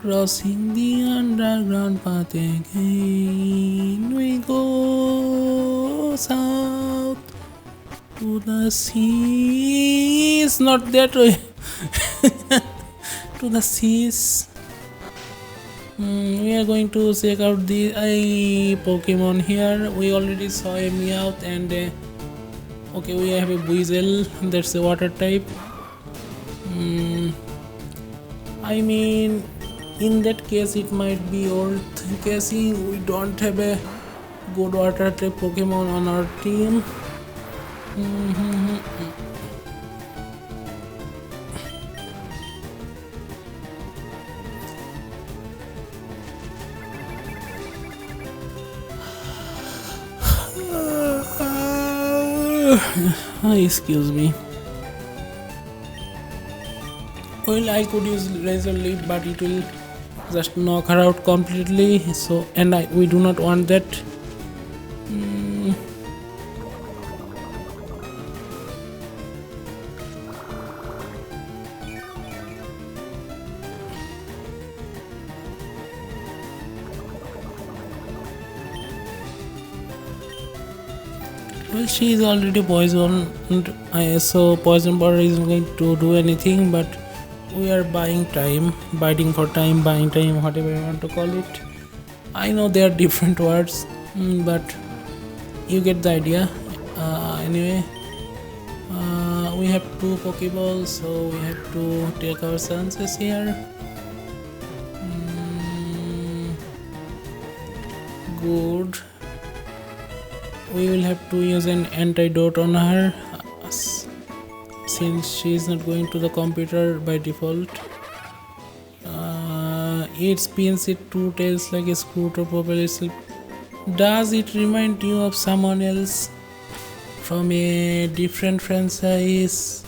Crossing the underground path again, we go south to the seas. Not that way. To the seas. We are going to check out the Pokemon here. We already saw a Meowth and okay, we have a Buizel. That's a water type. I mean, in that case it might be worth guessing. We don't have a good water type Pokemon on our team. Excuse me. Well, I could use Razor Leaf, but it will just knock her out completely. So, and we do not want that. Well, she is already poisoned, so poison powder isn't going to do anything, but we are buying time, biting for time, buying time, whatever you want to call it. I know there are different words, but you get the idea. Anyway, we have 2 Pokeballs, so we have to take our chances here. Good. We will have to use an antidote on her since she is not going to the computer by default. It spins its 2 tails like a scooter propels. Does it remind you of someone else from a different franchise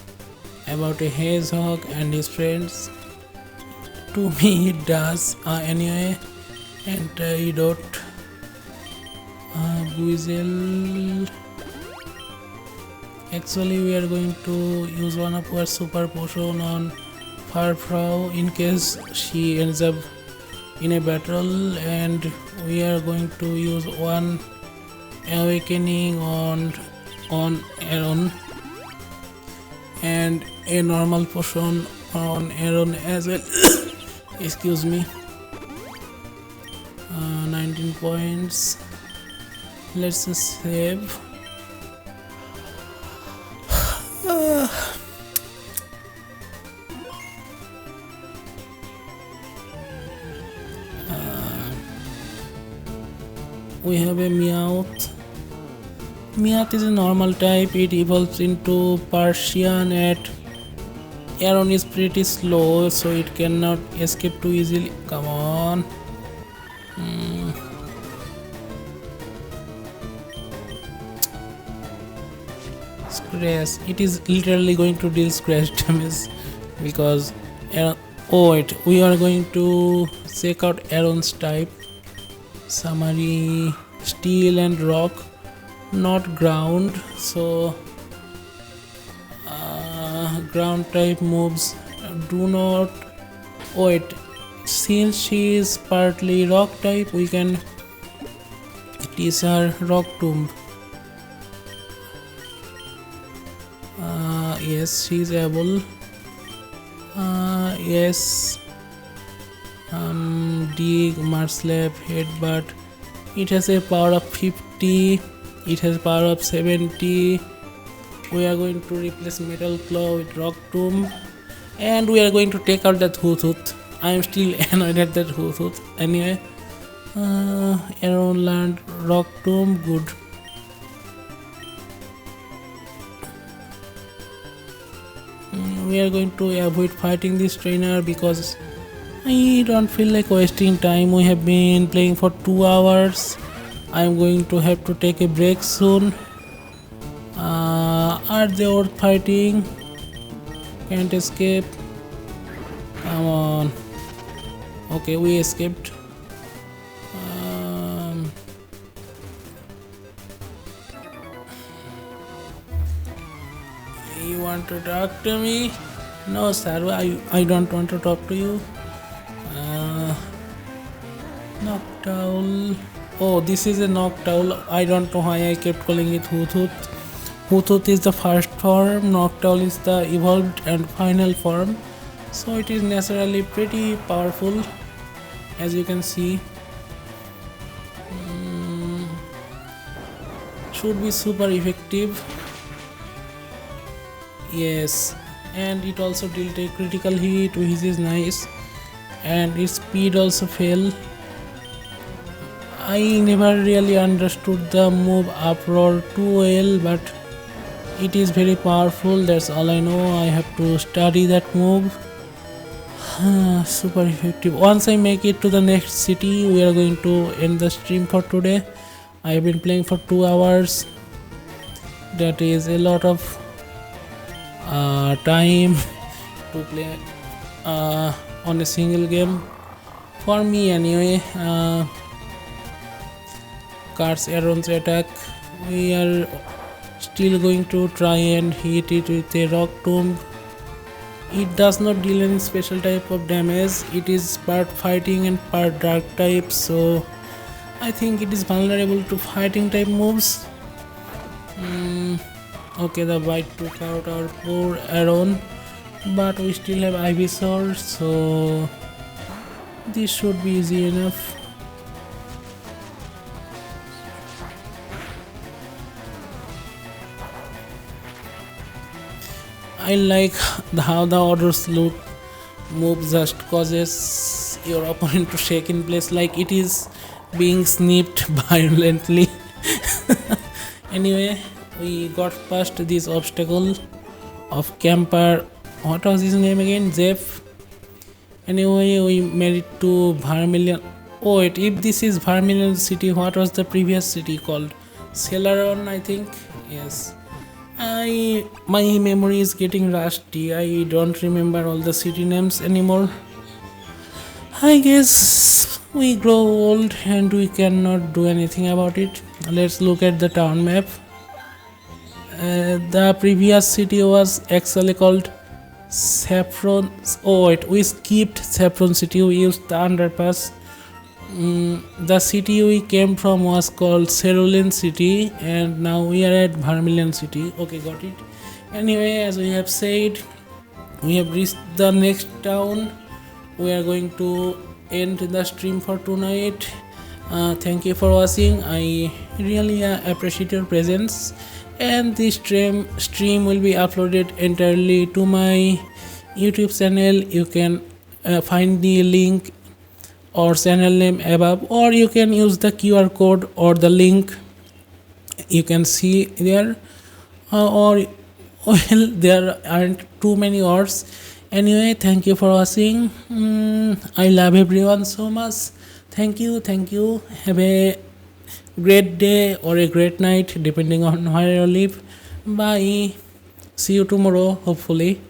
about a hedgehog and his friends? To me it does. Anyway, antidote. Buizel. Actually, we are going to use one of our super potion on Farfrau in case she ends up in a battle, and we are going to use one awakening on Aaron and a normal potion on Aaron as well. Excuse me. 19 points. Let's just save. We have a Meowth. Meowth is a normal type. It evolves into Persian. At Aaron is pretty slow, so it cannot escape too easily. Come on. Scratch. It is literally going to deal scratch damage because Aaron. Oh wait, we are going to check out Aaron's type. Summary: steel and rock, not ground. So ground type moves do not. Oh wait, since she is partly rock type, we can teach her rock tomb. Yes, she is able. Yes. Dig, Marslap, Headbutt. It has a power of 50. It has power of 70. We are going to replace Metal Claw with Rock Tomb, and we are going to take out that Hoothoot. I am still annoyed at that Hoothoot. Anyway, Aaron learned Rock Tomb. Good. We are going to avoid fighting this trainer because I don't feel like wasting time. We have been playing for 2 hours. I am going to have to take a break soon. Are they worth fighting? Can't escape. Come on. Okay, we escaped. You want to talk to me? No, sir. I don't want to talk to you. Noctowl. Oh, this is a Noctowl. I don't know why I kept calling it Hoothoot. Hoothoot is the first form, Noctowl is the evolved and final form. So it is naturally pretty powerful, as you can see. Should be super effective. Yes, and it also dealt a critical hit, which is nice. And its speed also fell. I never really understood the move uproar too well, but it is very powerful. That's all I know. I have to study that move. Super effective. Once I make it to the next city, we are going to end the stream for today. I have been playing for 2 hours. That is a lot of time to play on a single game for me anyway. Cards Aaron's attack. We are still going to try and hit it with a rock tomb. It does not deal any special type of damage. It is part fighting and part dark type, so I think it is vulnerable to fighting type moves. Okay, the bite took out our poor Aaron, but we still have Ivysaur, so this should be easy enough. I like how the order sloot move just causes your opponent to shake in place like it is being snipped violently. Anyway, we got past this obstacle of camper. What was his name again? Jeff. Anyway, we made it to Vermilion. Oh wait, if this is Vermilion city, what was the previous city called? Celeron, I think. Yes. My memory is getting rusty. I don't remember all the city names anymore. I guess we grow old and we cannot do anything about it. Let's look at the town map. The previous city was actually called Saffron. Oh wait, we skipped Saffron City. We used the underpass. The city we came from was called Cerulean City, and now we are at Vermilion City. Okay, got it. Anyway, as we have said, we have reached the next town. We are going to end the stream for tonight. Thank you for watching. I really appreciate your presence, and this stream will be uploaded entirely to my YouTube channel. You can find the link or channel name above, or you can use the QR code or the link you can see there, or well, there aren't too many words. Anyway, thank you for watching. I love everyone so much. Thank you. Have a great day or a great night depending on where you live. Bye. See you tomorrow, hopefully.